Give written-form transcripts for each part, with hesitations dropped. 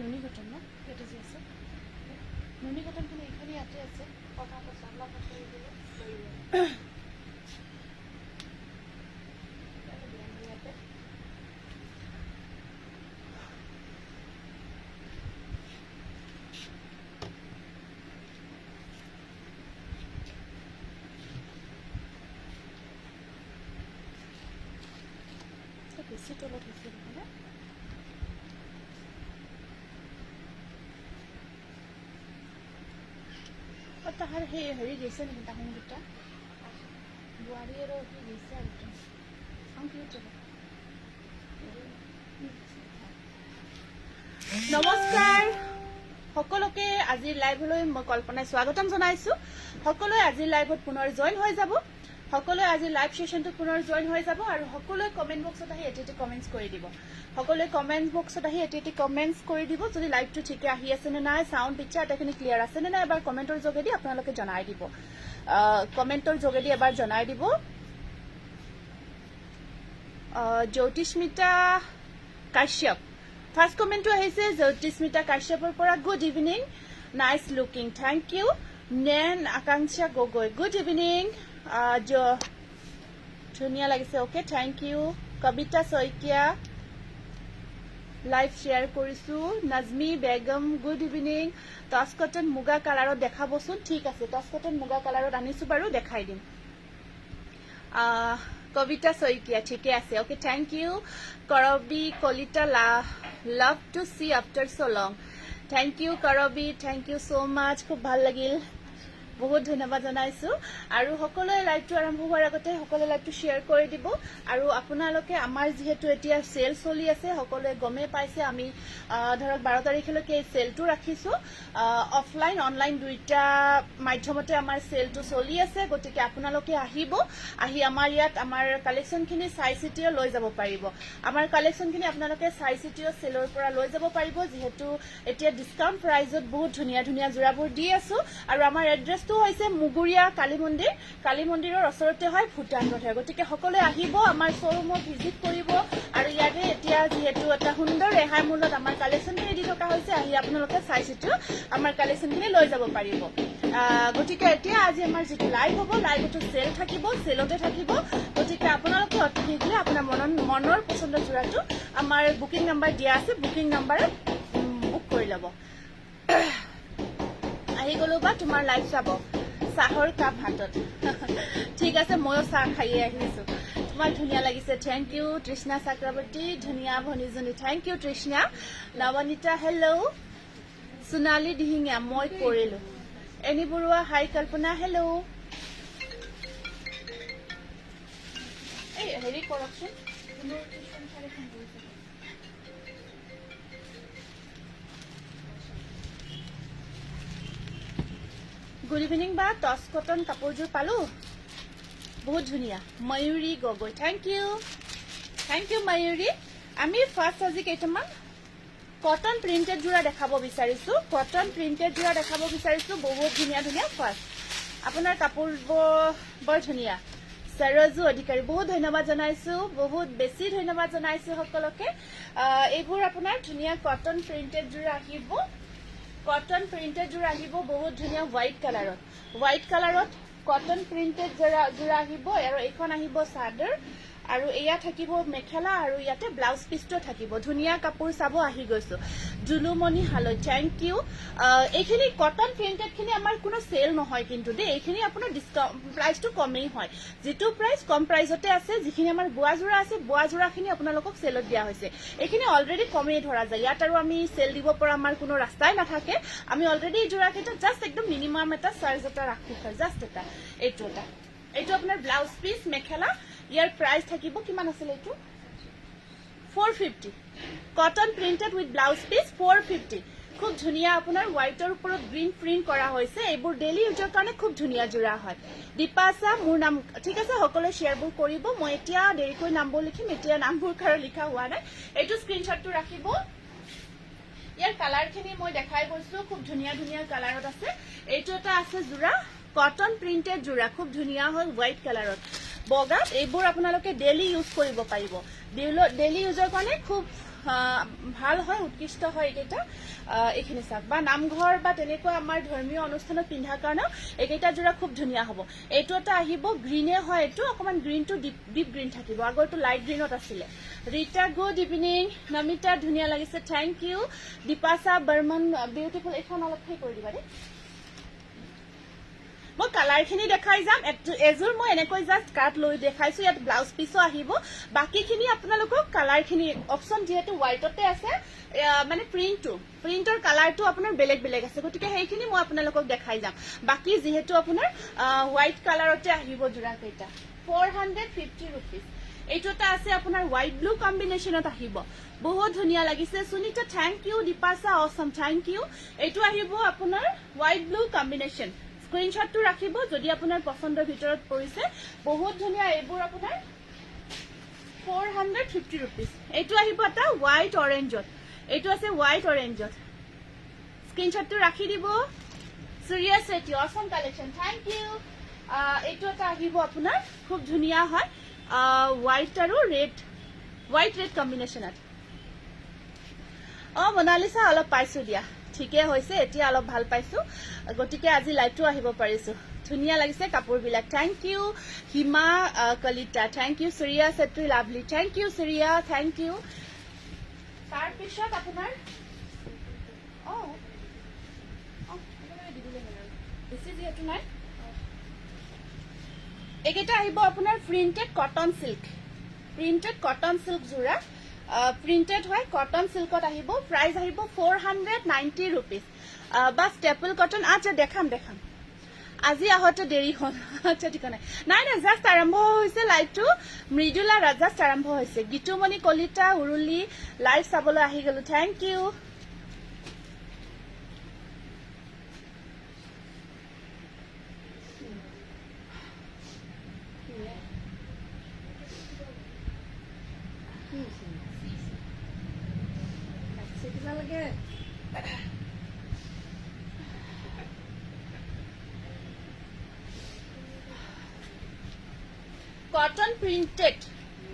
নুনি কটন না এটা যে আছে নুনি কটন কিন্তু এখানে আছে কথা সামলা করে দিলে বেশি তলত হৈছে নহয় তাহাৰ সেই হেৰি গৈছে নেকি তাহোন দুটা বোৱাৰী আৰু সি গৈছে আৰু নমস্কাৰ সকলোকে আজিৰ লাইভলৈ মই কল্পনাই স্বাগতম জনাইছো সকলোৱে আজিৰ লাইভত পুনৰ জইন হৈ যাব সকলোৱে আজি লাইভ সেশনটো পুনৰ জইন হৈ যাব আৰু সকলোৱে কমেন্ট বক্সত আহি এটি কমেন্টস কৰি দিব সকলোৱে কমেন্ট বক্সত আহি এটি কমেন্টস কৰি দিব যদি লাইভটো ঠিকে আহি আছে নে নাই সাউন্ড পিকচাৰ এটাখিনি ক্লিয়াৰ আছে নে নাই এবাৰ কমেন্টৰ যোগেদি আপোনালোকে জনাই দিব কমেন্টৰ যোগেদি এবাৰ জনাই দিব জ্যোতিস্মিতা কাশ্যপ ফাৰ্স্ট কমেন্টটো আহিছে জ্যোতিস্মিতা কাশ্যপৰ পৰা good evening nice looking thank you নেন আকাংক্ষা গগৈ গুড ইভিনিং ধুনীয়া লাগিছে okay thank you Kabita Saikia live share কৰিছো নাজমি বেগম গুড ইভিনিং টস কটন মুগা কালাৰত দেখাবচোন ঠিক আছে টস কটন মুগা কালাৰত আনিছো বাৰু দেখাই দিম কবিতা শইকীয়া ঠিকে আছে okay thank you Karabi Kalita love to see after so long thank you Karabi thank you so much খুব ভাল লাগিল বহুত ধন্যবাদ জনাইছো আৰু সকলোৱে লাইভটো আৰম্ভ হোৱাৰ আগতে সকলোৱে লাইভটো শেয়াৰ কৰি দিব আৰু আপোনালোকে আমাৰ যেহেতু এতিয়া সেল চলি আছে সকলোৱে গমে পাইছে আমি ধৰক 12 তাৰিখলৈকে সেলটো ৰাখিছো অফলাইন অনলাইন দুইটা মাধ্যমতে আমাৰ সেলটো চলি আছে গতিকে আপোনালোকে আহিব আহি আমাৰ ইয়াত আমাৰ কালেকশনখিনি চাই চিটিও লৈ যাব পাৰিব আমাৰ কালেকশনখিনি আপোনালোকে চাই চিটিও সেলৰ পৰা লৈ যাব পাৰিব যেহেতু এতিয়া ডিসকাউন্ট প্ৰাইজত বহুত ধুনীয়া ধুনীয়া জোৰাবোৰ দি আছো আৰু আমাৰ এড্ৰেছ হৈছে মুগুৰিয়া কালী মন্দিৰৰ ওচৰতে হয় ভুটান ৰোড গতিকে সকলোৱে আহিব আমাৰ শ্বৰুমত ভিজিট কৰিব আৰু ইয়াতে এতিয়া যেহেতু এটা সুন্দৰ ৰেহাই মূল্যত আমাৰ কালেকশনখিনি দি থকা হৈছে আহি আপোনালোকে চাই চিটো আমাৰ কালেকশনখিনি লৈ যাব পাৰিব গতিকে এতিয়া আজি আমাৰ যেটো লাইভ হ'ব লাইভটো সেল থাকিব সেলতে থাকিব গতিকে আপোনালোকে অতি শীঘ্ৰে আপোনাৰ মনৰ পছন্দৰ জোৰাটো আমাৰ বুকিং নাম্বাৰ দিয়া আছে বুকিং নাম্বাৰত বুক কৰি ল'ব আহি গলো বা তোমাৰ লাইভ চাব চাহৰ কাপ হাতত ঠিক আছে ময়ো চাহ খাইয়ে আহিছো তোমাৰ ধুনীয়া লাগিছে থ্যাংক ইউ তৃষ্ণা চক্ৰৱৰ্তী ধুনীয়া ভনীজনী থ্যাংক ইউ তৃষ্ণা নৱনীতা হেল্ল সোণালী দিহিঙীয়া মই কৰিলো এনি বৰুৱা হাই কল্পনা হেল্ল এই হেৰি কৰকচোন গুড ইভিনিং বা টস কটন কাপোৰযোৰ পালো বহুত ধুনীয়া ময়ূৰী গগৈ থ্যাংক ইউ ময়ূৰী আমি ফাৰ্স্ট আজি কেইটামান কটন প্ৰিন্টেড জোৰা দেখাব বিচাৰিছো বহুত ধুনীয়া ধুনীয়া ফাৰ্স্ট আপোনাৰ কাপোৰ বৰ ধুনীয়া সৰজু অধিকাৰী বহুত ধন্যবাদ জনাইছো বহুত বেছি ধন্যবাদ জনাইছো সকলোকে এইবোৰ আপোনাৰ ধুনীয়া কটন প্ৰিন্টেড জোৰা আহিব কটন প্ৰিন্টেড জোৰা আহিব বহুত ধুনীয়া হোৱাইট কালাৰত কটন প্ৰিন্টেড জোৰা আহিব আৰু এইখন আহিব চাদৰ আৰু এয়া থাকিব মেখেলা আৰু ইয়াতে ব্লাউজ পিচটো থাকিব ধুনীয়া কাপোৰ চাব আহি গৈছো জুলুমণি হালৈ থ্যাংক ইউ এইখিনি কটন প্ৰিন্টেডখিনি আমাৰ কোনো সেল নহয় কিন্তু দেই এইখিনি আপোনাৰ ডিসকাউন্ট প্ৰাইসটো কমেই হয় যেটো প্ৰাইস কম প্ৰাইসতে আছে যিখিনি আমাৰ বোৱা জোৰা আছে বোৱা জোৰাখিনি আপোনালোকক সেলত দিয়া হৈছে এইখিনি অলৰেডি কমেই ধৰা যায় ইয়াত আৰু আমি সেল দিব পৰা আমাৰ কোনো ৰাস্তাই নাথাকে আমি অলৰেডি জোৰা কেইটা জাস্ট একদম মিনিমাম এটা চাৰ্জ এটা ৰাখি থৈ জাস্ট এটা এইটো আপোনাৰ ব্লাউজ পিস মেখেলা ইয়াৰ প্ৰাইস থাকিব কিমান আছিল এইটো 450 cotton printed with blouse piece 450 খুব ধুনিয়া আপোনাৰ হোয়াইটৰ ওপৰত গ্ৰীন প্ৰিন্ট কৰা হৈছে এইবোৰ ডেইলি ইউজৰ কাৰণে খুব ধুনিয়া জোৰা হয় দীপাসা মোৰ নাম ঠিক আছে সকলো শেয়াৰবোৰ কৰিব মই এতিয়া দেৰিকৈ নামবোৰ লিখিম এতিয়া নামবোৰ কাৰো লিখা হোৱা নাই এইটো স্ক্ৰিনশ্বটটো ৰাখিব ইয়াৰ কালাৰখিনি মই দেখাই গৈছো খুব ধুনিয়া ধুনিয়া কালাৰত আছে এইটো এটা আছে জোৰা কটন প্ৰিন্টেড জোৰা খুব ধুনিয়া হয় হোয়াইট কালাৰত বগাত এইবোৰ আপোনালোকে ডেইলি ইউজ কৰিব পাৰিব ডেইলি ইউজৰ কাৰণে খুব ভাল হয় উৎকৃষ্ট হয় এটা এইখিনি চাক বা নামঘৰ বা তেনেকুৱা আমাৰ ধৰ্মীয় অনুষ্ঠানত পিন্ধাৰ কাৰণে এইকেইটা জোৰা খুব ধুনিয়া হ'ব এইটো এটা আহিব গ্ৰীনে হয় এইটো অকমান গ্ৰীনটো ডিপ গ্ৰীন থাকিব আগৰটো লাইট গ্ৰীনত আছিলে ৰীতা গুড ইভিনিং নমিতা ধুনিয়া লাগিছে থ্যাংক ইউ দীপাসা বৰ্মন বিউটিফুল এখন অলপ ফে কৰি দিবা দেই মই কালাৰখিনি দেখাই যাম এজোৰ মই এনেকৈ জাস্ট কাট লৈ দেখাইছো ইয়াত ব্লাউজ পিসো আহিব বাকিখিনি আপোনালোকক কালাৰখিনি অপচন যেহেতু হোয়াইটতে আছে মানে প্ৰিন্টৰ কালাৰটো আপোনাৰ বেলেগ বেলেগ আছে গতিকে সেইখিনি মই আপোনালোকক দেখাই যাম বাকি যেহেতু আপোনাৰ হোয়াইট কালাৰতে আহিব জোৰা কেইটা 450 rupees এইটো এটা আছে আপোনাৰ হোয়াইট ব্লু কম্বিনেশনত আহিব বহুত ধুনিয়া লাগিছে সুনিতা থ্যাংক ইউ দীপাসা অসম থ্যাংক ইউ এইটো আহিব আপোনাৰ হোয়াইট ব্লু কম্বিনেশন স্ক্ৰিনশ্বটটো ৰাখিব যদি আপোনাৰ পছন্দৰ ভিতৰত পৰিছে বহুত ধুনিয়া এইবোৰ আপোনাৰ 450 rupees এইটো আহিব এটা হোয়াইট অৰেঞ্জত এইটো আছে হোয়াইট অৰেঞ্জত স্ক্ৰিনশ্বটটো ৰাখি দিব সূৰ্য সেটি অসম কালেকশন থ্যাংক ইউ এইটো এটা আহিব আপোনাৰ খুব ধুনিয়া হয় হোয়াইট আৰু ৰেড কম্বিনেশনত মোনালিসা অলপ পাইছো দিয়া ঠিকে হৈছে এতিয়া অলপ ভাল পাইছো গটিকে আজি লাইভটো আহিব পাৰিছো ধুনিয়া লাগিছে কাপোৰবিলাক thank you Hima Kalita thank you Surya সেটি lovely thank you Surya thank you তাৰ পিছত আপোনাৰ দিছে যেহেতু নাই একেটা আহিব আপোনাৰ প্ৰিন্টেড কটন সিল্ক জোৰা প্ৰিন্টেড হয় কটন সিল্কত আহিব প্ৰাইস আহিব 490 rupees বা স্টেপল কটন আচ্ছা দেখাম আজি আহতে দেৰি হল আচ্ছা ঠিক নাই জাস্ট আৰম্ভ হৈছে লাইভটো মৃদুলা ৰাজাস্ট আৰম্ভ হৈছে গীতুমণি কলিতা উৰুলি লাইভ চাবলৈ আহি গলো থ্যাংক ইউ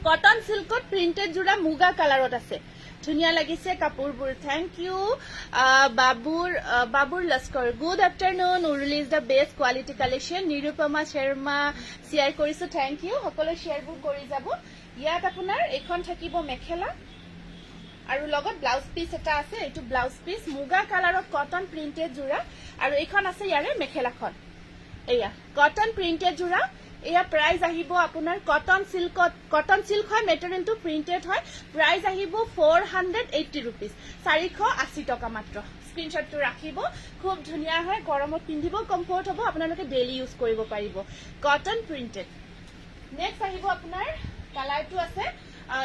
কটন সিল্কত প্ৰিন্টেড জোৰা মুগা কালাৰত আছে ধুনিয়া লাগিছে কাপোৰবোৰ থ্যাংক ইউ বাবুৰ Laskar good afternoon Uruli is the best quality collection Nirupama Sharma share কৰিছো থ্যাংক ইউ সকলো শেয়াৰবোৰ কৰি যাব ইয়াত আপোনাৰ এখন থাকিব মেখেলা আৰু লগত ব্লাউজ পিস এটা আছে এইটো ব্লাউজ পিস মুগা কালাৰত কটন প্ৰিন্টেড জোৰা আৰু এখন আছে ইয়াৰে মেখেলাখন এয়া কটন প্ৰিন্টেড জোৰা এয়া প্ৰাইস আহিব আপোনাৰ কটন সিল্ক হয় মেটেৰিয়েলটো প্ৰিন্টেড হয় প্ৰাইস আহিব 480 rupees 480 টকা মাত্ৰ স্ক্ৰিনশ্বটটো ৰাখিব খুব ধুনিয়া হয় গৰমত পিন্ধিব কমফৰ্ট হ'ব আপোনালোকে ডেইলি ইউজ কৰিব পাৰিব কটন প্ৰিন্টেড নেক্সট আহিব আপোনাৰ কালাৰটো আছে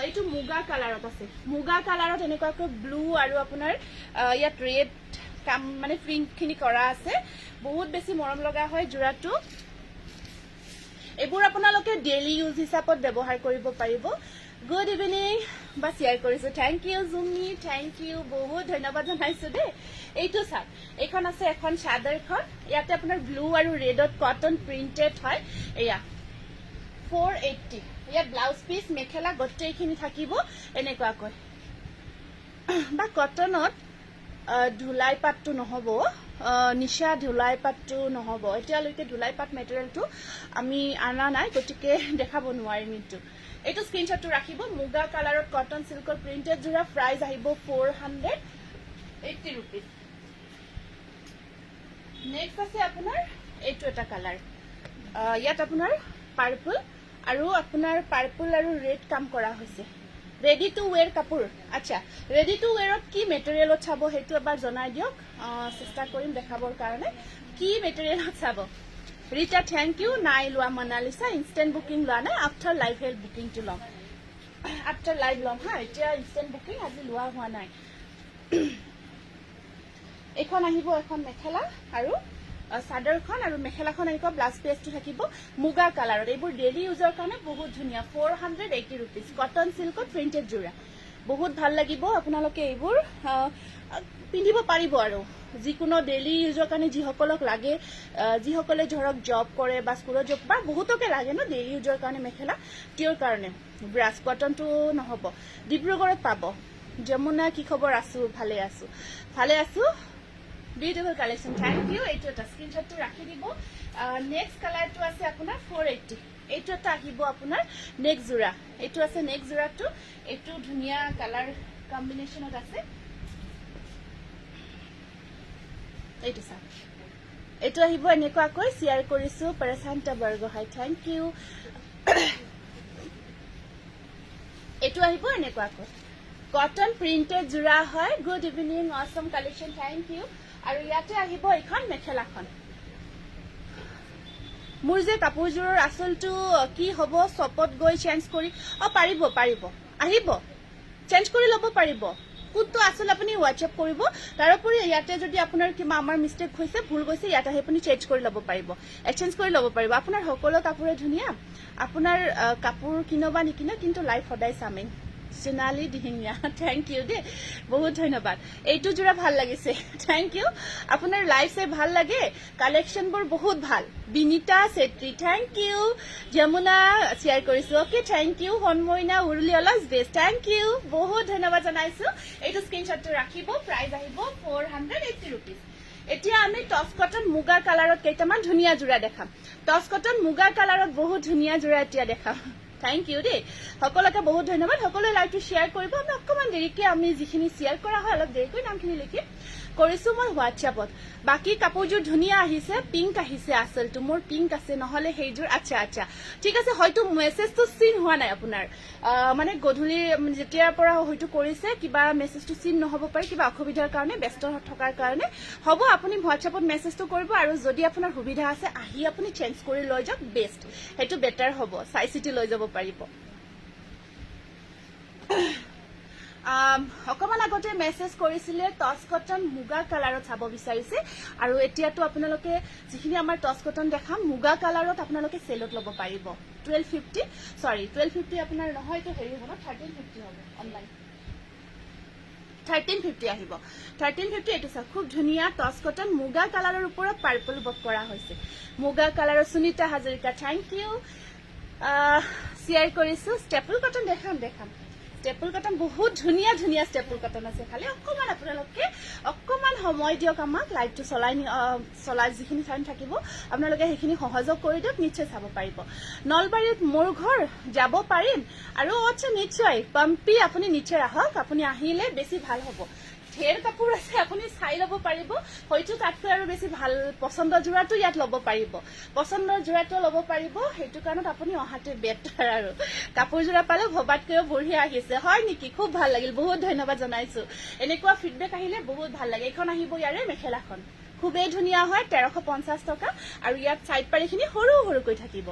এইটো মুগা কালাৰত আছে মুগা কালাৰত এনেকুৱাকৈ ব্লু আৰু আপোনাৰ ইয়াত ৰেড কাম মানে প্ৰিন্টখিনি কৰা আছে বহুত বেছি মৰম লগা হয় জোৰাটো এইবোৰ আপোনালোকে ডেইলি ইউজ হিচাপত ব্যৱহাৰ কৰিব পাৰিব গুড ইভিনিং বা শেয়াৰ কৰিছো থ্যাংক ইউ জুমি থ্যাংক ইউ বহুত ধন্যবাদ জনাইছো দেই এইটো চাক এখন আছে এখন চাদৰখন ইয়াতে আপোনাৰ ব্লু আৰু ৰেডত কটন প্ৰিন্টেড হয় এয়া 480 ইয়াত ব্লাউজ পিস মেখেলা গটেইখিনি থাকিব এনেকুৱাকৈ বা কটনত ধুলাই পাতটো নহব নিশা ধুলাই পাটটো নহ'ব এতিয়ালৈকে ধুলাই পাট মেটেৰিয়েলটো আমি আনা নাই গতিকে দেখাব নোৱাৰিম এইটো স্ক্ৰীনশ্বটটো ৰাখিব মুগা কালাৰত কটন সিল্কৰ প্ৰিন্টেড জোৰা প্ৰাইস আহিব 480 rupees নেক্সট আছে আপোনাৰ এইটো এটা কালাৰ ইয়াত আপোনাৰ পাৰ্পল আৰু আপোনাৰ পাৰ্পল আৰু ৰেড কাম কৰা হৈছে ৰেডি টু ওৱেৰ কাপোৰ আচ্ছা ৰেডি টু ওৱেৰত কি মেটেৰিয়েলত চাব হেতু এবাৰ জনাই দিয়ক চেষ্টা কৰিম দেখাবৰ কাৰণে কি মেটেৰিয়েলত চাব ৰিটা থ্যাংক ইউ নাই লোৱা মনালিসা ইনস্ট্যান্ট বুকিং লোৱা নাই আফটাৰ লাইভ হেল্প বুকিংটো লম আফটাৰ লাইভ লম হা এতিয়া ইনস্ট্যান্ট বুকিং আজি লোৱা হোৱা নাই এখন আহিব এখন মেখেলা আৰু চাদৰখন আৰু মেখেলাখন আহিব ব্লাউজ পিচটো থাকিব মুগা কালাৰত এইবোৰ ডেইলি ইউজৰ কাৰণে বহুত ধুনিয়া 480 rupees কটন সিল্কত প্ৰিন্টেড জোৰা বহুত ভাল লাগিব আপোনালোকে এইবোৰ পিন্ধিব পাৰিব আৰু যিকোনো ডেইলি ইউজৰ কাৰণে যিসকলক লাগে যিসকলে ধৰক জব কৰে বা স্কুলত জব বা বহুতকে লাগে ন ডেইলি ইউজৰ কাৰণে মেখেলা তেওঁৰ কাৰণে ব্ৰাছ কটনটো নহব ডিব্ৰুগড়ত পাব যমুনা কি খবৰ আছো ভালে আছো বিউটিফুল কালেকশন থ্যাংক ইউ এইটো এটা স্ক্ৰীনশ্বটটো ৰাখি দিব নেক্সট কালাৰটো আছে আপোনাৰ 480 এইটো এটা আহিব আপোনাৰ নেক্সট জোৰা এইটো আছে নেক্সট জোৰাটো এইটো ধুনিয়া কালাৰ কম্বিনেশনত আছে এইটো সা এইটো আহিব এনেকুৱাকৈ শেয়াৰ কৰিছো পৰেশান্ত বৰগোহাঁই থ্যাংক ইউ এইটো আহিব এনেকুৱাকৈ কটন প্ৰিন্টেড জোৰা হয় good evening Assam collection thank you আৰু ইয়াতে আহিব এখন মেখেলাখন মোৰ যে কাপোৰজোৰৰ আসলটো কি হ'ব শপত গৈ চেঞ্জ কৰি পাৰিব আহিব চেঞ্জ কৰি ল'ব পাৰিব কোনটো আসল আপুনি হোৱাটসএপ কৰিব তাৰোপৰি ইয়াতে যদি আপোনাৰ কিবা আমাৰ মিস্টেক হৈছে ভুল গৈছে ইয়াতে আপুনি চেঞ্জ কৰি ল'ব পাৰিব এক্সচেঞ্জ কৰি ল'ব পাৰিব আপোনাৰ সকলো কাপোৰে ধুনিয়া আপোনাৰ কাপোৰ কিনবা নিকিনা কিন্তু লাইভ সদায় চামেই সোনালী দিহিঙিয়া থ্যাংক ইউ দে বহুত ধন্যবাদ এইটো জোৰা ভাল লাগিছে থ্যাংক ইউ আপোনাৰ লাইভ চাই ভাল লাগে কালেকশনবোৰ বহুত ভাল Binita Chetri thank you Jamuna share কৰিছো ওকে থ্যাংক ইউ হনমইনা উৰুলি অলস বেষ্ট থ্যাংক ইউ বহুত ধন্যবাদ জনাইছো এইটো স্ক্ৰীনশ্বটটো ৰাখিব প্ৰাইস আহিব 480 rupees এতিয়া আমি টস কটন মুগা কালাৰত কেইটামান ধুনিয়া জোৰা দেখাম টস কটন মুগা কালাৰত বহুত ধুনিয়া জোৰা এতিয়া দেখাম থ্যাংক ইউ দে সকলোকে বহুত ধন্যবাদ সকলোৱে লাইভটো শেয়াৰ কৰিব আমি অকমান দেৰিকে আমি যিখিনি শেয়াৰ কৰা হয় অলপ দেৰিকৈ নামখিনি লিখিম কৰিছো মই হোৱাটসএপত বাকি কাপোৰজোৰ ধুনিয়া আহিছে পিংক আহিছে আসলটো মোৰ পিংক আছে নহলে হেইজোৰ আচ্ছা ঠিক আছে হয়তো মেছেজটো সিন হোৱা নাই আপোনাৰ মানে গধুলি যেতিয়াৰ পৰা হয়তো কৰিছে কিবা মেছেজটো সিন নহব পাৰে কিবা অসুবিধাৰ কাৰণে ব্যস্ত থকাৰ কাৰণে হ'ব আপুনি হোৱাটসএপত মেছেজটো কৰিব আৰু যদি আপোনাৰ সুবিধা আছে আহি আপুনি চেঞ্জ কৰি লৈ যাওক বেষ্ট হেতু বেটাৰ হ'ব চাই চিটি লৈ যাব পাৰিব অকমান আগতে মেছেজ কৰিছিলে টস কটন মুগা কালাৰত চাব বিচাৰিছে আৰু এতিয়াতো আপোনালোকে যিখিনি আমাৰ টস কটন দেখাম মুগা কালাৰত আপোনালোকে সেলত ল'ব পাৰিব 1250 আপোনাৰ নহয় তো হেৰি হ'ব 1350 হ'ব অনলাইন 1350 আহিব 1350 এটো চাওক খুব ধুনিয়া টস কটন মুগা কালাৰৰ ওপৰত পাৰ্পল বক কৰা হৈছে মুগা কালাৰৰ Sunita Hazarika thank you share কৰিছো ষ্টেপল কটন দেখাম ষ্টেপল কটন বহুত ধুনিয়া ষ্টেপল কটন আছে খালি অকমান আপোনালোকে অকমান সময় দিয়ক আমাক লাইভটো চলাই যিখিনি টাইম থাকিব আপোনালোকে সেইখিনি সহযোগ কৰি দিয়ক নিশ্চয় চাব পাৰিব নলবাৰীত মোৰ ঘৰ যাব পাৰিম আৰু আচ্ছা নিশ্চয় পম্পি আপুনি নিশ্চয় আহক আপুনি আহিলে বেছি ভাল হ'ব ঢেৰ কাপোৰ আছে আপুনি চাই ল'ব পাৰিব হয়তো তাতকৈ আৰু বেছি ভাল পছন্দৰ জোৰাটো ইয়াত ল'ব পাৰিব পছন্দৰ জোৰাটো ল'ব পাৰিব হেতু কাৰণত আপুনি অহাতে বেটাৰ আৰু কাপোৰ জোৰা পালে ভবাতকৈও বঢ়িয়া আহিছে হয় নেকি খুব ভাল লাগিল বহুত ধন্যবাদ জনাইছো এনেকুৱা ফিডবেক আহিলে বহুত ভাল লাগে এখন আহিব ইয়াৰে মেখেলাখন খুবেই ধুনিয়া হয় 1350 টকা আৰু ইয়াত সাইড পাৰিখিনি সৰুকৈ থাকিব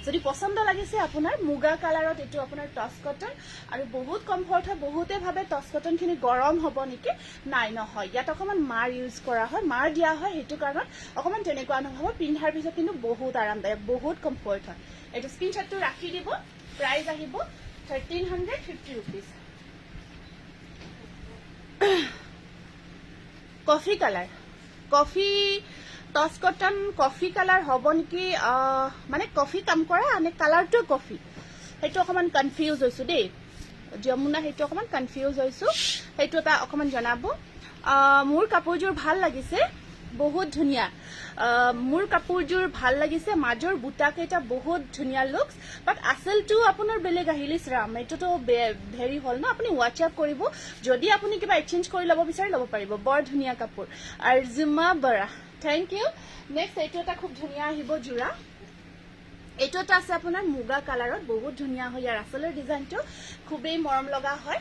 যদি পছন্দ লাগিছে আপোনাৰ মুগা কালাৰত এটো আপোনাৰ টস কটন আৰু বহুত কমফৰ্ট হয় বহুতে ভাবে টস কটন খিনি গৰম হ'ব নেকি নাই নহয় ইয়াত অকমান মাৰ ইউজ কৰা হয় মাৰ দিয়া হয় হেতু কাৰণত অকমান তেনেকুৱা অনুভৱ পিন্ধাৰ পিছত কিন্তু বহুত আৰামদায়ক বহুত কমফৰ্ট হয় এটো স্ক্ৰীনশ্বটটো ৰাখি দিব প্ৰাইস আহিব 1350 rupees coffee colour coffee toss cotton coffee colour হ'ব নেকি মানে কফি কাম কৰা আনে কালাৰটো কফি হেতু অকমান কনফিউজ হৈছো দেই যমুনা হেতু অকমান কনফিউজ হৈছো হেতু এটা অকমান জনাব মোৰ কাপোৰজোৰ ভাল লাগিছে বহুত ধুনীয়া মোৰ কাপোৰযোৰ ভাল লাগিছে মাজৰ বুটাকেইটা বহুত ধুনীয়া লুকছ বাট আচলটো আপোনাৰ বেলেগ আহিলিছ ৰাম এইটোতো ভেৰি হ'ল ন আপুনি হোৱাটছআপ কৰিব যদি আপুনি কিবা এক্সচেঞ্জ কৰি ল'ব বিচাৰে ল'ব পাৰিব বৰ ধুনীয়া কাপোৰ আৰু জিমা বৰা থেংক ইউ নেক্সট এইটো এটা খুব ধুনীয়া আহিব জোৰা এইটো এটা আছে আপোনাৰ মুগা কালাৰত বহুত ধুনীয়া হয় ইয়াৰ আচলৰ ডিজাইনটো খুবেই মৰম লগা হয়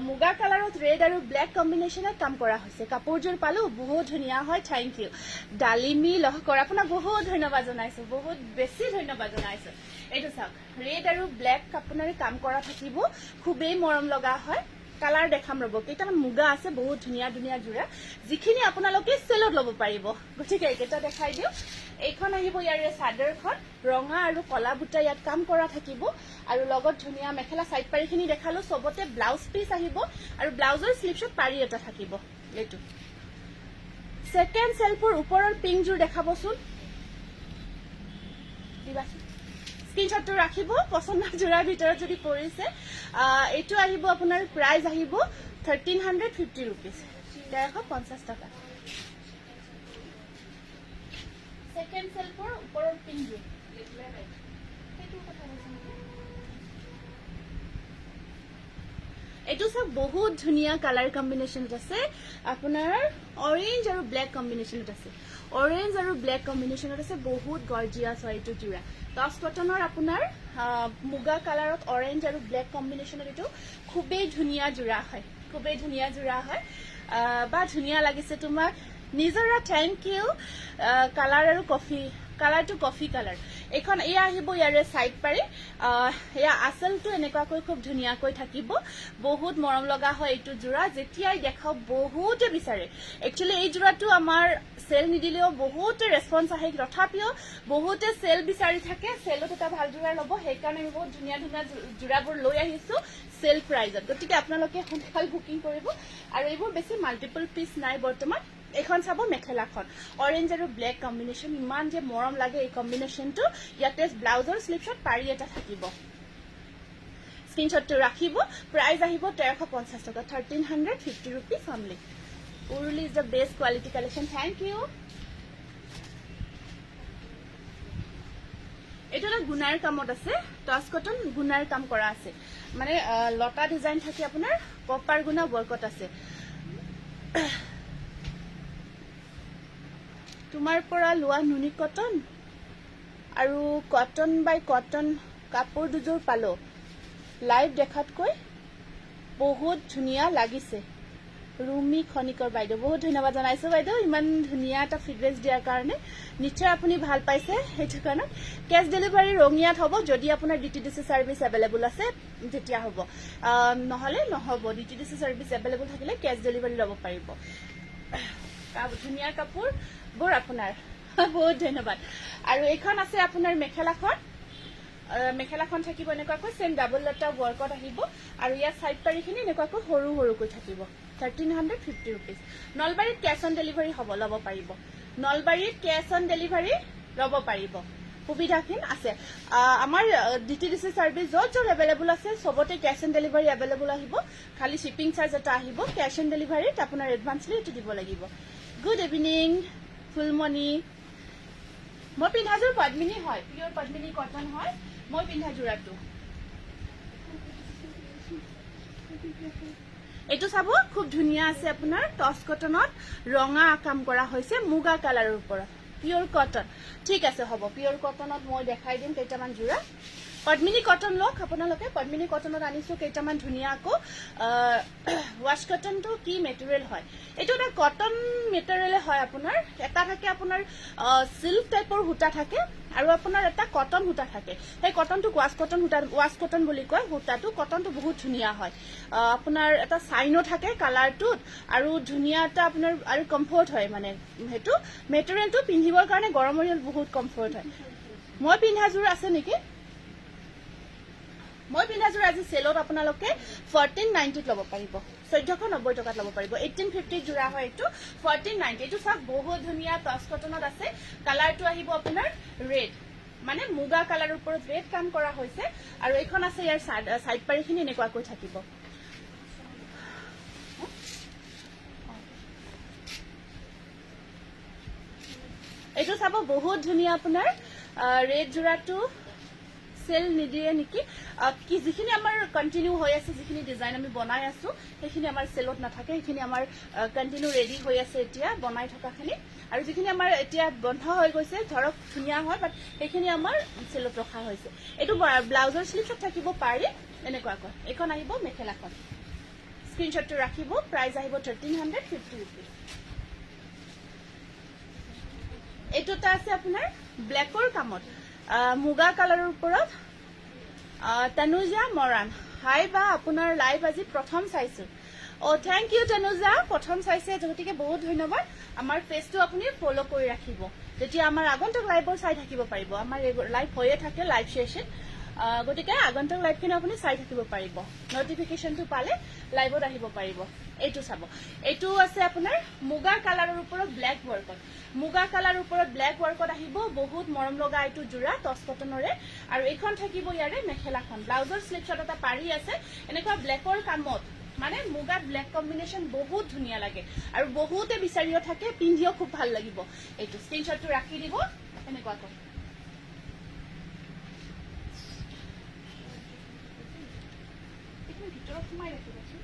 মুগা কালাৰত ৰেড আৰু ব্লেক কম্বিনেশ্যনত কাম কৰা হৈছে কাপোৰযোৰ পালো বহুত ধুনীয়া হয় থেংক ইউ ডালিমি লহকৰ আপোনাক বহুত ধন্যবাদ জনাইছো বহুত বেছি ধন্যবাদ জনাইছো এইটো চাওক ৰেড আৰু ব্লেক আপোনাৰ কাম কৰা থাকিব খুবেই মৰম লগা হয় কালাৰ দেখাম ৰব কেইটামান মুগা আছে বহুত ধুনীয়া ধুনীয়া জোৰা যিখিনি আপোনালোকে সেলত ল'ব পাৰিব গতিকে এইকেইটা দেখাই দিওঁ এইখন আহিব ইয়াৰে চাদৰখন ৰঙা আৰু কলা বুটা ইয়াত কাম কৰা থাকিব আৰু লগত ধুনীয়া মেখেলা সাইড পাৰিখিনি দেখালো সবতে ব্লাউজ পিস আহিব আৰু ব্লাউজৰ স্লিপছত পাৰি এটা থাকিব এইটো সেকেন্ড সেলফৰ ওপৰৰ পিংক জোৰ দেখাবচোন দিবাচোন স্ক্ৰিনশ্বটটো ৰাখিব পছন্দৰ জোৰাৰ ভিতৰত যদি পৰিছে এইটো আহিব আপোনাৰ প্ৰাইস আহিব 1350 रुपीस 1350 টাকা সেকেন্ড সেলফৰ ওপৰৰ পিনজু এইটো সব বহুত ধুনীয়া কালাৰ কম্বিনেশনত আছে আপোনাৰ অৰেঞ্জ আৰু ব্লেক কম্বিনেশনত আছে অৰেঞ্জ আৰু ব্লেক কম্বিনেশনত আছে বহুত গৰ্জিয়াস হয় এইটো জোৰা টছ কটনৰ আপোনাৰ মুগা কালাৰত অৰেঞ্জ আৰু ব্লেক কম্বিনেশনত এইটো খুবেই ধুনীয়া জোৰা হয় খুবেই ধুনীয়া জোৰা হয় বা ধুনীয়া লাগিছে তোমাক নিজৰা থ্যাংক ইউ কালাৰ আৰু কফি কালাৰটো কফি কালাৰ এখন এয়া আহিব ইয়াৰে সাইড পাৰি এয়া আসলটো এনেকুৱাকৈ খুব ধুনীয়াকৈ থাকিব বহুত মৰম লগা হয় এইটো জোৰা যেতিয়াই দেখাও বহুতে বিচাৰে একচুয়ালি এই জোৰাটো আমাৰ সেল নিদিলেও বহুতে ৰেসপন্স আহে তথাপিও বহুতে সেল বিচাৰি থাকে সেলত এটা ভাল জোৰা ল'ব সেইকাৰণে আমি বহুত ধুনীয়া ধুনীয়া জোৰাবোৰ লৈ আহিছো সেল প্ৰাইজত গতিকে আপোনালোকে সোনকালে বুকিং কৰিব আৰু এইবোৰ বেছি মাল্টিপল পিস নাই বৰ্তমান এখন চাব মেখেলাখন অৰেঞ্জ আৰু ব্লেক কম্বিনেশন ইমান যে মৰম লাগে এই কম্বিনেশনটো ইয়াতে ব্লাউজৰ স্লিপছত পাৰি এটা থাকিব স্ক্ৰিনশ্বটটো ৰাখিব প্ৰাইস আহিব 1350 টকা 1350 rupees only Uruli is the best quality collection thank you এটা না গুনাৰ কামত আছে টছ কটন গুনাৰ কাম কৰা আছে মানে লতা ডিজাইন থাকে আপোনাৰ কপাৰ গুনা ওয়াৰ্কত আছে তোমাৰ পৰা লোৱা নুনি কটন আৰু কটন বাই কটন কাপোৰ দুজোৰ পালো লাইভ দেখাতকৈ বহুত ধুনীয়া লাগিছে ৰুমি খনিকৰ বাইদেউ বহুত ধন্যবাদ জনাইছো বাইদেউ ইমান ধুনীয়া এটা ফিডবেক দিয়াৰ কাৰণে নিশ্চয় আপুনি ভাল পাইছে সেইটো কাৰণে কেশ ডেলিভাৰী ৰঙিয়াত হ'ব যদি আপোনাৰ ডিটিডিসি সাৰ্ভিস अवेलेबल আছে তেতিয়া হ'ব নহলে নহব ডিটিডিসি সাৰ্ভিস अवेलेबल থাকিলে কেশ ডেলিভাৰী ল'ব পাৰিব ধুনীয়া কাপোৰ বৰ আপোনাৰ বহুত ধন্যবাদ আৰু এখন আছে আপোনাৰ মেখেলাখন থাকিব এনেকুৱাকৈ সেম ডাবল লতা ওয়াৰ্কত আহিব আৰু ইয়াৰ সাইড পাৰিখিনি এনেকুৱাকৈ সৰু সৰুকৈ থাকিব 1350 रुपीस নলবাৰীত ক্যাশ অন ডেলিভাৰী হ'ব ল'ব পাৰিব নলবাৰীত ক্যাশ অন ডেলিভাৰী ল'ব পাৰিব সুবিধাখিন আছে আমাৰ ডিটিডিসি সাৰ্ভিস য'ত अवेलेबल আছে সবতে ক্যাশ অন ডেলিভাৰী अवेलेबल আহিব খালি শিপিং চাৰ্জ এটা আহিব ক্যাশ অন ডেলিভাৰীত আপোনাৰ এডভান্সলি এটো দিব লাগিব গুড ইভিনিং ফুলমণি মই পিন্ধাযোৰ পদ্মিনী হয় পিওৰ পদ্মিনী কটন হয় মই পিন্ধা জোৰাটো এটো চাব খুব ধুনীয়া আছে আপোনাৰ টছ কটনত ৰঙা কাম কৰা হৈছে মুগা কালাৰৰ ওপৰত পিওৰ কটন ঠিক আছে হ'ব পিওৰ কটনত মই দেখাই দিম কেইটামান জোৰা পদ্মিনী কটন লক আপোনালোকে পদ্মিনী কটনত আনিছো কেইটামান ধুনীয়া আকো ওয়াশ কটনটো কি মেটেৰিয়েল হয় এটো এটা কটন মেটেৰিয়েল হয় আপোনাৰ এটা থাকে আপোনাৰ সিল্ক টাইপৰ হুটা থাকে আৰু আপোনাৰ এটা কটন হুটা থাকে সেই কটনটো ওয়াশ কটন বুলি কয় হুটাটো কটনটো বহুত ধুনীয়া হয় আপোনাৰ এটা সাইনো থাকে কালাৰটোত আৰু ধুনীয়া এটা আপোনাৰ আৰু কমফৰ্ট হয় মানে হেতু মেটেৰিয়েলটো পিন্ধিবৰ কাৰণে গৰমৰিয়াল বহুত কমফৰ্ট হয় মই পিন্ধাজোৰ আছে নেকি মই পিন্ধাজোৰ আজি সেলত আপোনালোকে 1490 ল'ব পাৰিব 1490 টকাত ল'ব পাৰিব 1850 জোৰা হয় এটো 1490 এটো সব বহুত ধুনীয়া টছ কটনত আছে কালাৰটো আহিব আপোনাৰ ৰেড মানে মুগা কালাৰৰ ওপৰত ৰেড কাম কৰা হৈছে আৰু এইখন আছে ইয়াৰ সাইড পাৰিখিনি এনেকুৱাকৈ থাকিব এইটো চাব বহুত ধুনীয়া আপোনাৰ ৰেড জোৰাটো সেল নিদিয়ে নেকি কি যিখিনি আমাৰ কন্টিনিউ হৈ আছে যিখিনি ডিজাইন আমি বনাই আছো সেইখিনি আমাৰ সেলত নাথাকে সেইখিনি আমাৰ কন্টিনিউ ৰেডি হৈ আছে এতিয়া বনাই থকাখিনি আৰু যিখিনি আমাৰ এতিয়া বন্ধ হৈ গৈছে ধৰক ধুনীয়া হয় বাট সেইখিনি আমাৰ সেলত ৰখা হৈছে এইটো ব্লাউজৰ স্লিভছত থাকিব পাৰি এনেকুৱাকৈ এইখন আহিব মেখেলাখন স্ক্ৰীনশ্বটটো ৰাখিব প্ৰাইস আহিব 1350 रुपीस এইটোটা আছে আপোনাৰ ব্ল্যাকৰ কামত মুগা কালাৰৰ ওপৰত তনুজা মৰাণ হাই বা আপোনাৰ লাইভ আজি প্ৰথম চাইছো ও থ্যাংক ইউ তনুজা প্ৰথম চাইছে গতিকে বহুত ধন্যবাদ আমাৰ পেজটো আপুনি ফলো কৰি ৰাখিব যেতিয়া আমাৰ আগন্তুক লাইভৰ চাই থাকিব পাৰিব আমাৰ লাইভ হৈয়ে থাকে লাইভ সেশন গতিকে আগন্তুক লাইভখিনি আপুনি চাই থাকিব পাৰিব নটিফিকেশনটো পালে লাইভত আহিব পাৰিব এইটো চাব এইটো আছে আপোনাৰ মুগা কালাৰৰ ওপৰত ব্ল্যাক ওয়াৰ্কত মুগা কালাৰৰ ওপৰত ব্ল্যাক ওয়াৰ্কত আহিব বহুত মৰম লগা এইটো জোৰা টচ কটনৰে আৰু এইখন থাকিব ইয়াৰে মেখেলাখন ব্লাউজৰ স্লিভছত এটা পাৰি আছে এনেকুৱা ব্ল্যাকৰ কামত মানে মুগা ব্ল্যাক কম্বিনেশন বহুত ধুনীয়া লাগে আৰু বহুতে বিচাৰিও থাকে পিন্ধিও খুব ভাল লাগিব এইটো স্ক্ৰীনশ্বটটো ৰাখি দিব এনেকুৱাকৈ ভিতৰত সোমাই ৰাখিবচোন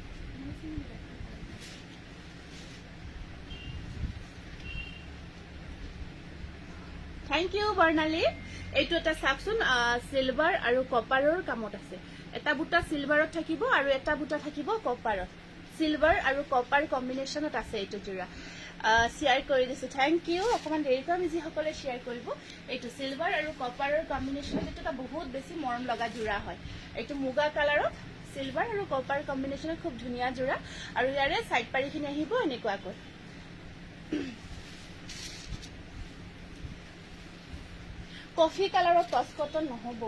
থ্যাংক ইউ বৰ্ণালী এইটো এটা চাকচোন সিলভাৰ আৰু কপাৰৰ কামত আছে এটা বুটা সিলভাৰত থাকিব আৰু এটা বুটা থাকিব কপাৰত সিলভাৰ আৰু কপাৰ কম্বিনেশনত আছে এইটো জোৰা শেয়াৰ কৰি দিছো থ্যাংক ইউ অকমান দেৰিকৈ মিজি সকলে শেয়াৰ কৰিব এইটো সিলভাৰ আৰু কপাৰৰ কম্বিনেশনত এটা বহুত বেছি মৰম লগা জোৰা হয় এইটো মুগা কালাৰত সিলভাৰ আৰু কপাৰ কম্বিনেশনত খুব ধুনীয়া জোৰা আৰু ইয়াৰে সাইড পাৰিখিনি আহিব এনেকুৱাকৈ কফি কালাৰত টচ কটন নহব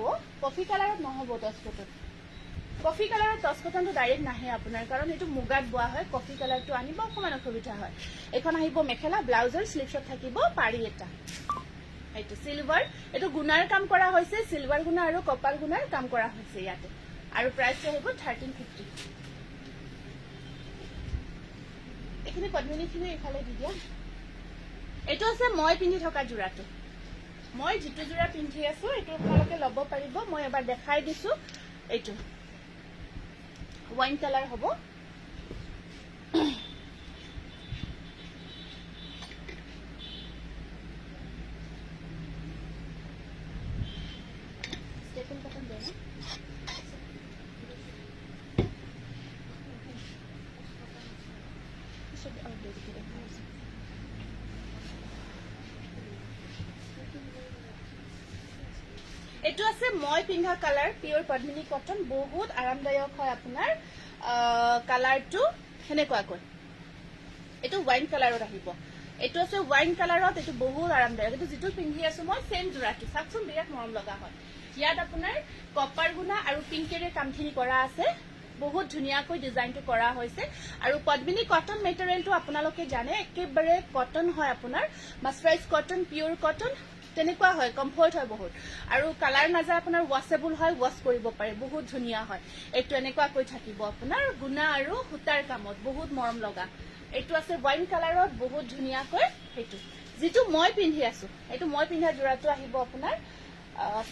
কফি কালাৰত নহব টচ কটন কফি কালাৰত টচ কটনটো ডাইৰেক্ট নাহে আপোনাৰ কাৰণ এইটো মুগাত বোৱা হয় কফি কালাৰটো আনিব অকমান অসুবিধা হয় এখন আহিব মেখেলা ব্লাউজৰ স্লিভছত থাকিব পাৰি এটা এইটো সিলভাৰ এইটো গুণাৰ কাম কৰা হৈছে সিলভাৰ গুণা আৰু কপাৰ গুণাৰ কাম কৰা হৈছে ইয়াতে আৰু প্ৰাইসটো আহিব 1350 এখানে পদ্মিনীখিনি এফালে দি দিয়া এইটো আছে মই পিন্ধি থকা জোৰাটো মই জিতু জোৰা পিন্ধি আছো এইটো আপোনালোকে লব পাৰিব মই এবাৰ দেখাই দিছো এইটো ওয়াইন কালাৰ হ'ব staple cotton then should be dedicated house এটো আছে মই পিন্ধা কালাৰ পিওৰ পদ্মিনী কটন বহুত আৰামদায়ক হয় আপোনাৰ কালাৰটো হেনেকুৱাকৈ এটো ওয়াইন কালাৰত আহিব এটো আছে ওয়াইন কালাৰত এটো বহুত আৰামদায়ক এটো যেটো পিন্ধি আছো মই সেম জোৰাটো সাকচোন বিৰাট মৰম লগা হয় ইয়াত আপোনাৰ কপাৰ গুণা আৰু পিংকেৰে কামখিনি কৰা আছে বহুত ধুনীয়াকৈ ডিজাইনটো কৰা হৈছে আৰু পদ্মিনী কটন মেটেৰিয়েলটো আপোনালোকে জানে একেবাৰে কটন হয় আপোনাৰ মাস্টাৰাইজ কটন পিওৰ কটন তেনেকুৱা হয় কমফৰ্ট হয় বহুত আৰু কালাৰ নাজা আপোনাৰ ওয়াশেবল হয় ওয়াশ কৰিব পাৰে বহুত ধুনীয়া হয় এটো এনেকুৱা কৈ থাকিব আপোনাৰ গুণা আৰু হুতাৰ কামত বহুত মৰম লগা এটো আছে ওয়াইন কালাৰত বহুত ধুনীয়া কৈ হেতু যেটো মই পিন্ধি আছো এটো মই পিন্ধা জোৰাটো আহিব আপোনাৰ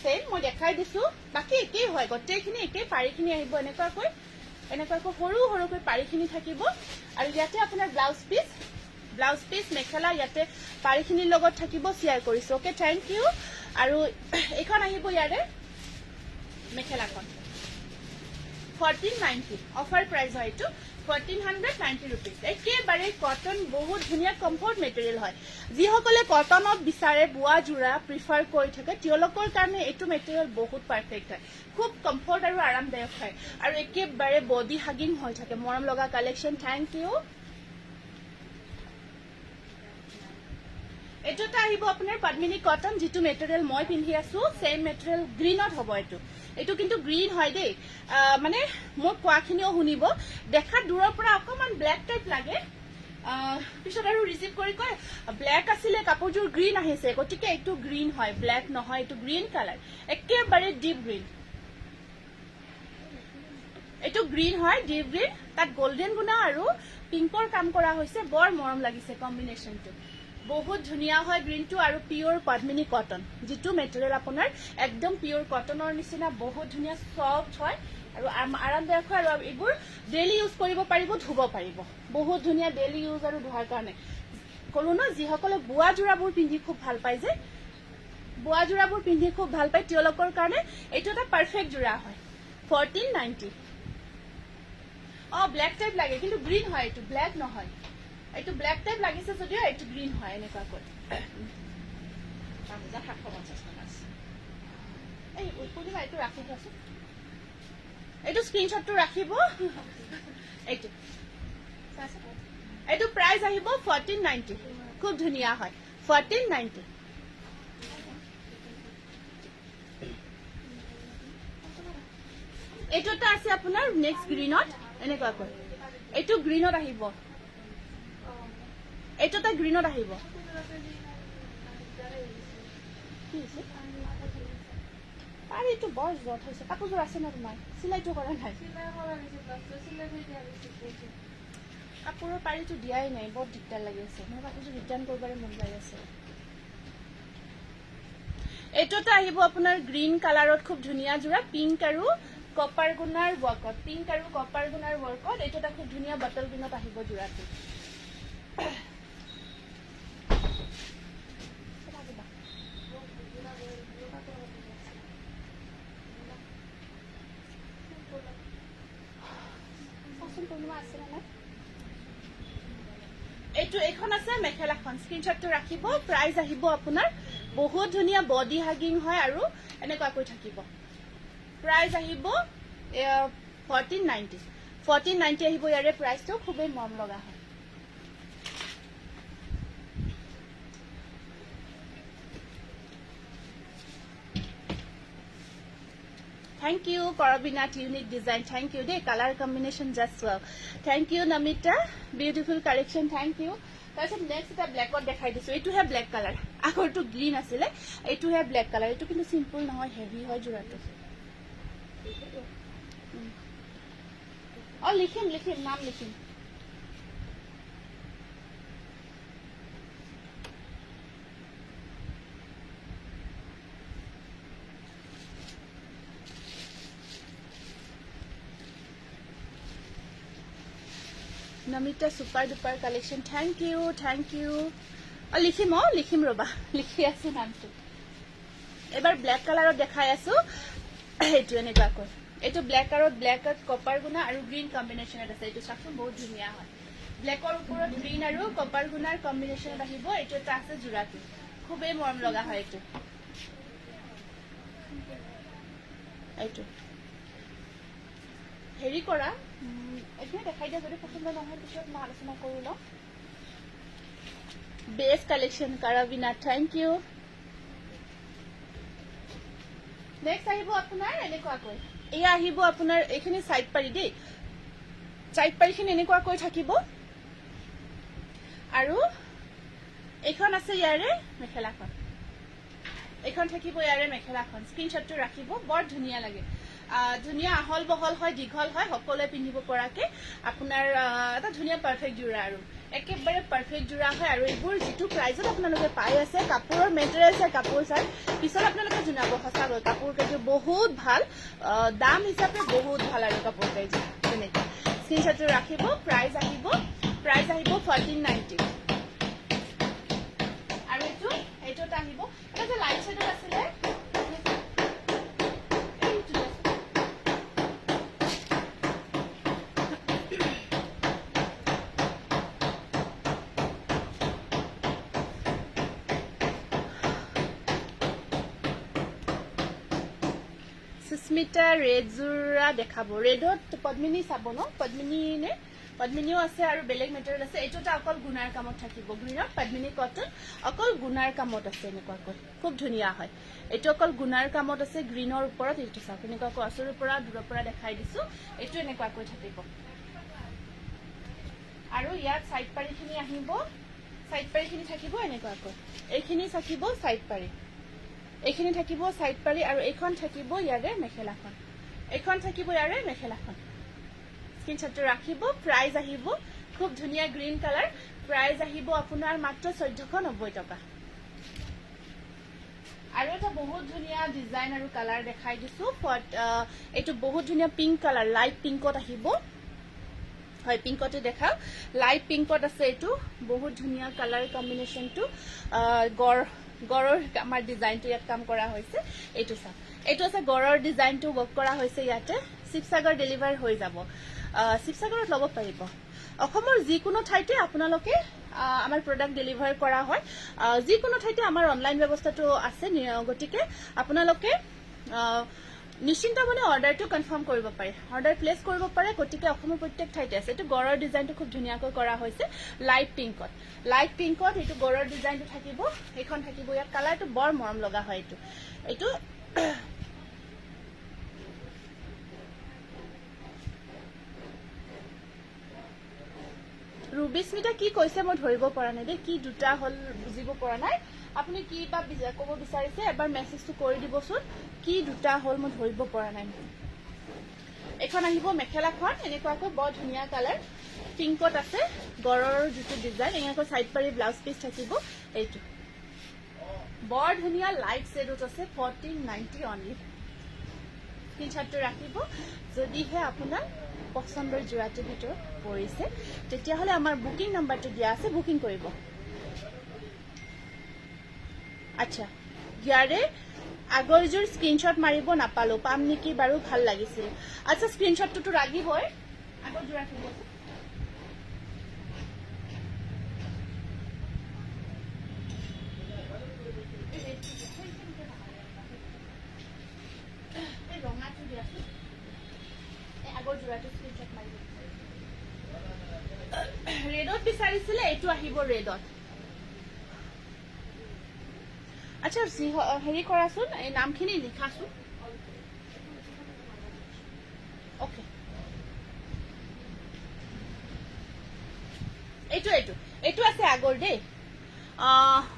সেম মই দেখাই দিছো বাকি একেই হয় গটেখিনি একেই পাৰিখিনি আহিব এনেকুৱাকৈ সৰু সৰুকৈ পাৰিখিনি থাকিব আৰু ইয়াতে আপোনাৰ ব্লাউজ পিস মেখেলা ইয়াতে পাৰিখিনিৰ লগত থাকিব শেয়াৰ কৰিছো ওকে থ্যাংক ইউ আৰু এখন আহিব ইয়াৰে মেখেলাখন 1490 অফাৰ প্ৰাইস হয় এটো 1490 रुपीस একেবাৰে কটন বহুত ধুনীয়া কমফৰ্ট মেটেৰিয়েল হয় যিসকলে কটনত বিচাৰে বুৱা জোৰা প্ৰিফাৰ কৰি থাকে তেওঁলোকৰ কাৰণে এটো মেটেৰিয়েল বহুত পাৰফেক্ট হয় খুব কমফৰ্ট আৰু আৰামদায়ক হয় আৰু একেবাৰে বডি হাগিং হৈ থাকে মৰম লগা কালেকশন থ্যাংক ইউ এটোটা আহিব আপোনাৰ পদ্মিনী কটন যেটো মেটেৰিয়েল মই পিন্ধি আছো সেম মেটেৰিয়েল গ্ৰীনত হ'ব এটো কিন্তু গ্ৰীন হয় দেই মানে মোৰ কোৱাখিনিও শুনিব দেখা দূৰৰ পৰা অকমান ব্ল্যাক টাইপ লাগে পিছত আৰু ৰিসিভ কৰি কয় ব্ল্যাক আছিলে কাপোৰজোৰ গ্ৰীন আহিছে গতিকে এটো গ্ৰীন হয় ব্ল্যাক নহয় এটো গ্ৰীন কালাৰ একেবাৰে ডিপ গ্ৰীন এটো গ্ৰীন হয় ডিপ গ্ৰীন তাত গোল্ডেন গুণা আৰু পিংকৰ কাম কৰা হৈছে বৰ মৰম লাগিছে কম্বিনেশনটো বহুত ধুনীয়া হয় গ্ৰীণটো আৰু পিওৰ পদ্মিনী কটন যিটো মেটেৰিয়েল আপোনাৰ একদম পিওৰ কটনৰ নিচিনা বহুত ধুনীয়া সফ্ট হয় আৰু আৰামদায়ক হয় আৰু এইবোৰ ডেইলি ইউজ কৰিব পাৰিব ধুব পাৰিব বহুত ধুনীয়া ডেইলি ইউজ আৰু ধোৱাৰ কাৰণে কলো ন যিসকলে বোৱা জোৰাবোৰ পিন্ধি খুব ভাল পায় যে বোৱা জোৰাবোৰ পিন্ধি খুব ভাল পায় তেওঁলোকৰ কাৰণে এইটো এটা পাৰফেক্ট জোৰা হয় 1490 ব্লেক টাইপ লাগে কিন্তু গ্ৰীণ হয় এইটো ব্লেক নহয় এইটো ব্লেক টাইপ লাগিছে যদিও এইটো গ্ৰীণ হয় এনেকুৱাকৈ এইটো ৰাখি থোৱাচোন এইটো স্ক্ৰীনশ্বটটো ৰাখিব এইটো এইটো প্ৰাইচ আহিব 1490 খুব ধুনীয়া হয় 1490 এইটো এটা আছে আপোনাৰ নেক্সট গ্ৰীণত এনেকুৱাকৈ এইটো গ্ৰীণত আহিব এইটো এটা গ্ৰীণত আহিব আৰু এইটো বৰ জট হৈছে কাপোৰযোৰ আছে ন তোমাৰ চিলাইটো কৰা নাই কাপোৰৰ পাৰিটো দিয়াই নাই বৰ দিগদাৰ লাগি আছে মোৰ কাপোৰযোৰ ৰিটাৰ্ণ কৰিবলে মন যায় আছে এইটো এটা আহিব আপোনাৰ গ্ৰীণ কালাৰত খুব ধুনীয়া জোৰা পিংক আৰু কপাৰ গুণাৰ ৱৰ্কত পিংক আৰু কপাৰ গুণাৰ ৱৰ্কত এইটো এটা খুব ধুনীয়া বটল গ্ৰীণত আহিব জোৰাটো এইটো এখন আছে মেখেলাখন স্ক্ৰীনশ্বটটো ৰাখিব প্ৰাইস আহিব আপোনাৰ বহুত ধুনীয়া বডি হাগিং হয় আৰু এনেকুৱাকৈ থাকিব প্ৰাইস আহিব 1490 আহিব ইয়াৰে প্ৰাইসটো খুবেই মৰম লগা হয় Thank you, Karabinat unique design. Thank you. Dey color combination just well. Thank you, Namita. Beautiful collection. Thank you. তাৰপিছত next এটা black ত দেখাই দিছো এইটো হে black color আগৰটো green আছিলে এইটো হে black color এইটো কিন্তু simple নহয় heavy হয় জোৰাটো লিখিম নাম লিখিম Namita super duper collection thank you লিখিম ৰবা লিখি আছো নামটো এবাৰ ব্ল্যাক কালাৰত দেখাই আছো এইটো এনেকুৱাকৈ এইটো ব্ল্যাক আৰু কপাৰ গুণা আৰু গ্ৰীণ কম্বিনেশনত আছে এইটো চাকচোন বহুত ধুনীয়া হয় ব্ল্যাকৰ ওপৰত গ্ৰীণ আৰু কপাৰ গুণাৰ কম্বিনেশনত আহিব এইটো এটা আছে জোৰাটো খুবেই মৰম লগা হয় এইটো হেৰি কৰা এতিয়া দেখাই দিয়া যদি পছন্দ নহয় পিছত মই আলোচনা কৰো ন বেস্ট কালেকশন কাৰাবিনা থ্যাংক ইউ নেক্সট আহিব আপোনাৰ এনেকুৱাকৈ এয়া আহিব আপোনাৰ এইখিনি সাইড পাৰি দেই সাইড পাৰিখিনি এনেকুৱাকৈ থাকিব আৰু এখন আছে ইয়াৰে মেখেলাখন এখন থাকিব ইয়াৰে মেখেলাখন স্ক্ৰীনশ্বটটো ৰাখিব বৰ ধুনীয়া লাগে ধুনীয়া আহল বহল হয় দীঘল হয় সকলোৱে পিন্ধিব পৰাকে আপোনাৰ এটা ধুনীয়া পাৰফেক্ট জোৰা আৰু একেবাৰে পাৰফেক্ট জোৰা হয় আৰু এইবোৰ যিটো প্ৰাইজত আপোনালোকে পাই আছে কাপোৰৰ মেটেৰিয়েল চাই কাপোৰ চাই পিছত আপোনালোকে জনাব সঁচাকৈ কাপোৰ কেইযোৰ বহুত ভাল দাম হিচাপে বহুত ভাল আৰু কাপোৰ কেইযোৰ তেনেকৈ স্ক্ৰীনশ্বটটো ৰাখিব প্ৰাইজ আহিব 1490 আৰু এইটো এটা আহিব এটা যে লাইট শ্বেডত আছিলে সুস্মিতা ৰেড জোৰা দেখাব ৰেডত পদ্মিনী চাব ন পদ্মিনীও আছে আৰু বেলেগ মেটেৰিয়েল আছে এইটো এটা অকল গুণাৰ কামত থাকিব গ্ৰীণত পদ্মিনী কটন অকল গুণাৰ কামত আছে এনেকুৱাকৈ খুব ধুনীয়া হয় এইটো অকল গুণাৰ কামত আছে গ্ৰীণৰ ওপৰত এইটো চাওক এনেকুৱাকৈ আচলৰ পৰা দূৰৰ পৰা দেখাই দিছো এইটো এনেকুৱাকৈ থাকিব আৰু ইয়াত সাইড পাৰিখিনি আহিব সাইড পাৰিখিনি থাকিব এনেকুৱাকৈ এইখিনি থাকিব সাইড পাৰি এইখিনি থাকিব সাইড পাৰি আৰু এইখন থাকিব ইয়াৰে মেখেলাখন স্ক্ৰীনশ্বটটো ৰাখিব প্ৰাইজ আহিব খুব ধুনীয়া গ্ৰীণ কালাৰ প্ৰাইস আহিব আপোনাৰ মাত্ৰ 1490 টকা আৰু এটা বহুত ধুনিয়া ডিজাইন আৰু কালাৰ দেখাই দিছো এটো বহুত ধুনিয়া পিংক কালাৰ লাইট পিংকত আহিব হয় পিংকতে দেখাও লাইট পিংকত আছে এটো বহুত ধুনিয়া কালাৰ কম্বিনেশনটো গৰৰ আমাৰ ডিজাইনটো ইয়াত কাম কৰা হৈছে এটো সা এটো আছে গৰৰ ডিজাইনটো ওয়াৰ্ক কৰা হৈছে ইয়াতে শিৱসাগৰ ডেলিভাৰ হৈ যাব শিৱসাগৰত লব পাৰিব অসমৰ যিকোনো ঠাইতে আপোনালোকে আমাৰ প্ৰডাক্ট ডেলিভাৰ কৰা হয় যিকোনো ঠাইতে আমাৰ অনলাইন ব্যৱস্থাটো আছে গতিকে আপোনালোকে নিশ্চিন্ত মানে অৰ্ডাৰটো কনফাৰ্ম কৰিব পাৰে অৰ্ডাৰ প্লেস কৰিব পাৰে গতিকে অসমৰ প্ৰত্যেক ঠাইতে আছে এটো গৰৰ ডিজাইনটো খুব ধুনিয়াকৈ কৰা হৈছে লাইট পিংকত এটো গৰৰ ডিজাইনটো থাকিব এখন থাকিব ইয়াত কালাৰটো বৰ মৰম লগা হয় এটো ৰুবিস্মিতা কি কৈছে মই ধৰিব পৰা নাই দে কি দুটা হল বুজিব পৰা নাই আপুনি কি বা ক'ব বিচাৰিছে এবাৰ মেছেজটো কৰি দিবচোন কি দুটা হল মই ধৰিব পৰা নাই এখন আহিব মেখেলাখন এনেকুৱাকৈ বৰ ধুনিয়া কালাৰ পিংকত আছে গৰৰ যেটো ডিজাইন এনেকৈ সাইড পাৰি ব্লাউজ পিস থাকিব এইটো বৰ ধুনিয়া লাইট শেডত আছে 1490 অনলি স্ক্ৰিনশ্বটটো ৰাখিব যদিহে আপোনাৰ পছন্দৰ জোৰাটো ভিতৰত পৰিছে তেতিয়া হলে আমাৰ বুকিং নাম্বাৰটো দিয়া আছে বুকিং কৰিব আচ্ছা ইয়াৰে আগৰ জোৰ স্ক্ৰিনশ্বট মাৰিব নাপালো পাম নেকি বাৰু ভাল লাগিছিল আচ্ছা স্ক্ৰিনশ্বটটো ৰাখিবই আগৰ জোৰা থাকিব এই ৰঙাটো দিয়া আছে এই আগৰ জোৰাটো স্ক্ৰিনশ্বট মাৰিব ৰেডত বিচাৰিছিলে এটো আহিব ৰেডত আচ্ছা হেৰি কৰাছোন এই নামখিনি লিখাছোন ওকে এটো আছে আগৰ দে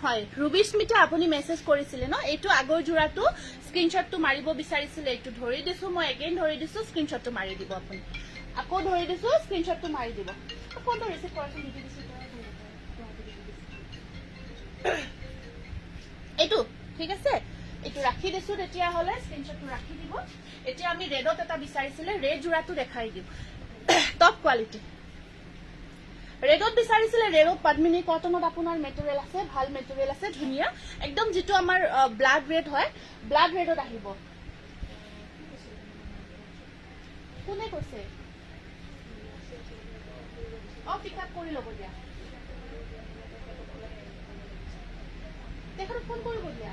হয় ৰুবিস্মিতা আপুনি মেসেজ কৰিছিলে ন এটো আগৰ জোৰাটো স্ক্ৰিনশ্বটটো মাৰিব বিচাৰিছিলে এটো ধৰি দিছো মই এগেইন ধৰি দিছো স্ক্ৰিনশ্বটটো মাৰি দিব আপুনি আকৌ ধৰি দিছো স্ক্ৰিনশ্বটটো মাৰি দিব ফোনটো ৰিসিভ কৰাছোন দি দিছো এটো ঠিক আছে এটো ৰাখি দিছো তেতিয়া হলে স্ক্ৰিনশ্বটটো ৰাখি দিব এতিয়া আমি ৰেডত এটা বিচাৰিছিলে ৰেড জোৰাটো দেখাই দিম টপ কোৱালিটি ৰেডত বিচাৰিছিলে ৰেডত পদ্মিনী কটনত আপোনাৰ মেটেৰিয়েল আছে ভাল মেটেৰিয়েল আছে ধুনিয়া একদম যেটো আমাৰ ব্লাড ৰেড হয় ব্লাড ৰেডত আহিব কোনে কৈছে পিক আপ কৰি লব দিয়া দেখো ফোন কৰিব দিয়া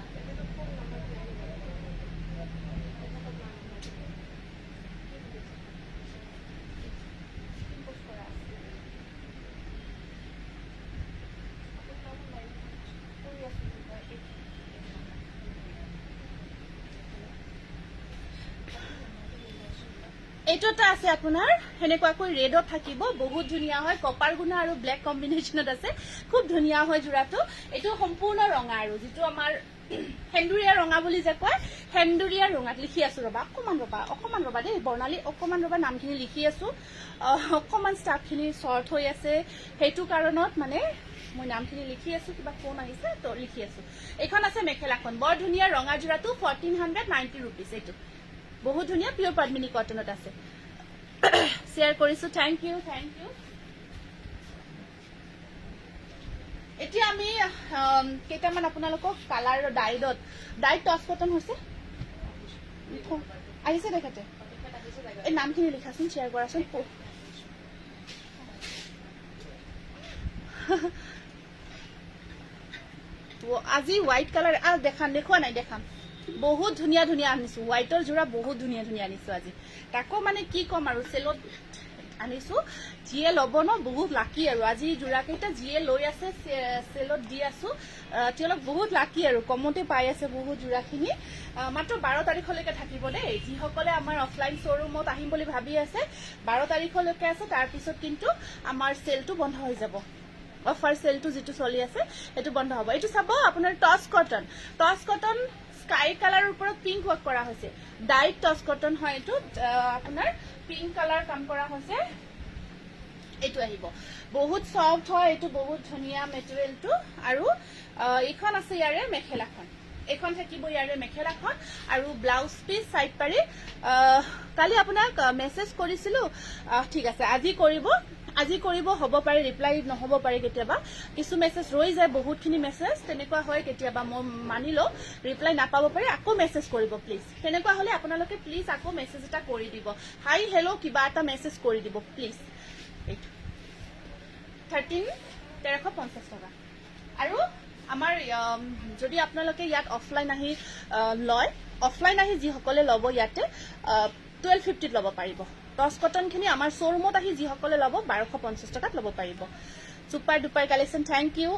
এটোটা আছে আপোনাৰ হেনেকুৱাকৈ ৰেডত থাকিব বহুত ধুনিয়া হয় কপাৰ গুণা আৰু ব্ল্যাক কম্বিনেশনত আছে খুব ধুনিয়া হয় জোৰাটো এটো সম্পূৰ্ণ ৰঙা আৰু যেটো আমাৰ হেন্দুৰিয়া ৰঙা বুলি যে কয় হেন্দুৰিয়া ৰঙাত লিখি আছো ৰবা অকমান ৰবা দেই বৰ্ণালী অকমান ৰবা নামখিনি লিখি আছো অকমান ষ্টাফখিনি শৰ্ট হৈ আছে হেতু কাৰণত মানে মই নামখিনি লিখি আছো কিবা ফোন আহিছে তো লিখি আছো এখন আছে মেখেলাখন বৰ ধুনিয়া ৰঙা জোৰাটো 1490 रुपीस এটো বহুত ধুনিয়া পিওৰ পদ্মিনী কটনত আছে শেয়াৰ কৰিছো থ্যাংক ইউ এতিয়া আমি কেইটামান আপোনালোকক কালাৰ ডাইট টস কটন হৈছে আহিছে দেখাতে এই নামখিনি লিখাছোন শেয়াৰ কৰাছোন আজি হোয়াইট কালাৰ দেখুৱা নাই দেখাম বহুত ধুনিয়া আনিছো হোয়াইটৰ জোৰা বহুত ধুনিয়া আনিছো আজি তাকো মানে কি কম আৰু সেলত আনিছো জিয়ে লব ন বহুত লাকি আৰু আজি জোৰা কেইটা জিয়ে লৈ আছে সেলত দি আছো তেওঁলোক বহুত লাকি আৰু কমতে পাই আছে বহুত জোৰাখিনি মাত্ৰ 12 তাৰিখলৈকে থাকিব দেই যিসকলে আমাৰ অফলাইন শ্বৰুমত আহিম বুলি ভাবি আছে 12 তাৰিখলৈকে আছে তাৰ পিছত কিন্তু আমাৰ সেলটো বন্ধ হৈ যাব অফাৰ সেলটো যেটো চলি আছে এটো বন্ধ হ'ব এটো চাব আপোনাৰ টস কটন স্কাই কালাৰৰ ওপৰত পিংক ওয়াৰ্ক কৰা হৈছে ডাইট টস কটন হয় এটো আপোনাৰ পিংক কালাৰ কাম কৰা হৈছে এইটো আহিব বহুত সফট হয় এইটো বহুত ধুনিয়া মেটেৰিয়েলটো আৰু এইখন আছে ইয়াৰে মেখেলাখন এখন থাকিব ইয়াৰে মেখেলাখন আৰু ব্লাউজ পিস সাইড পাৰি কালি আপোনাক মেসেজ কৰিছিলো ঠিক আছে আজি কৰিব হ'ব পাৰে ৰিপ্লাই নহ'ব পাৰে কেতিয়াবা কিছু মেসেজ ৰৈ যায় বহুতখিনি মেসেজ তেনেকুৱা হয় কেতিয়াবা মই মানিলো ৰিপ্লাই নাপাব পাৰে আকৌ মেসেজ কৰিব প্লিজ তেনেকুৱা হলে আপোনালোকে প্লিজ আকৌ মেসেজ এটা কৰি দিব হাই হেল্ল কিবা এটা মেসেজ কৰি দিব প্লিজ 1350 টকা আৰু আমাৰ যদি আপোনালোকে ইয়াত অফলাইন আহি লয় অফলাইন আহি যি সকলে লব ইয়াতে 1250 লব পাৰিব টস কটন খিনি আমাৰ শোৰুমত আহি যি সকলে লব 1250 টকাত লব পাৰিব super duper collection thank you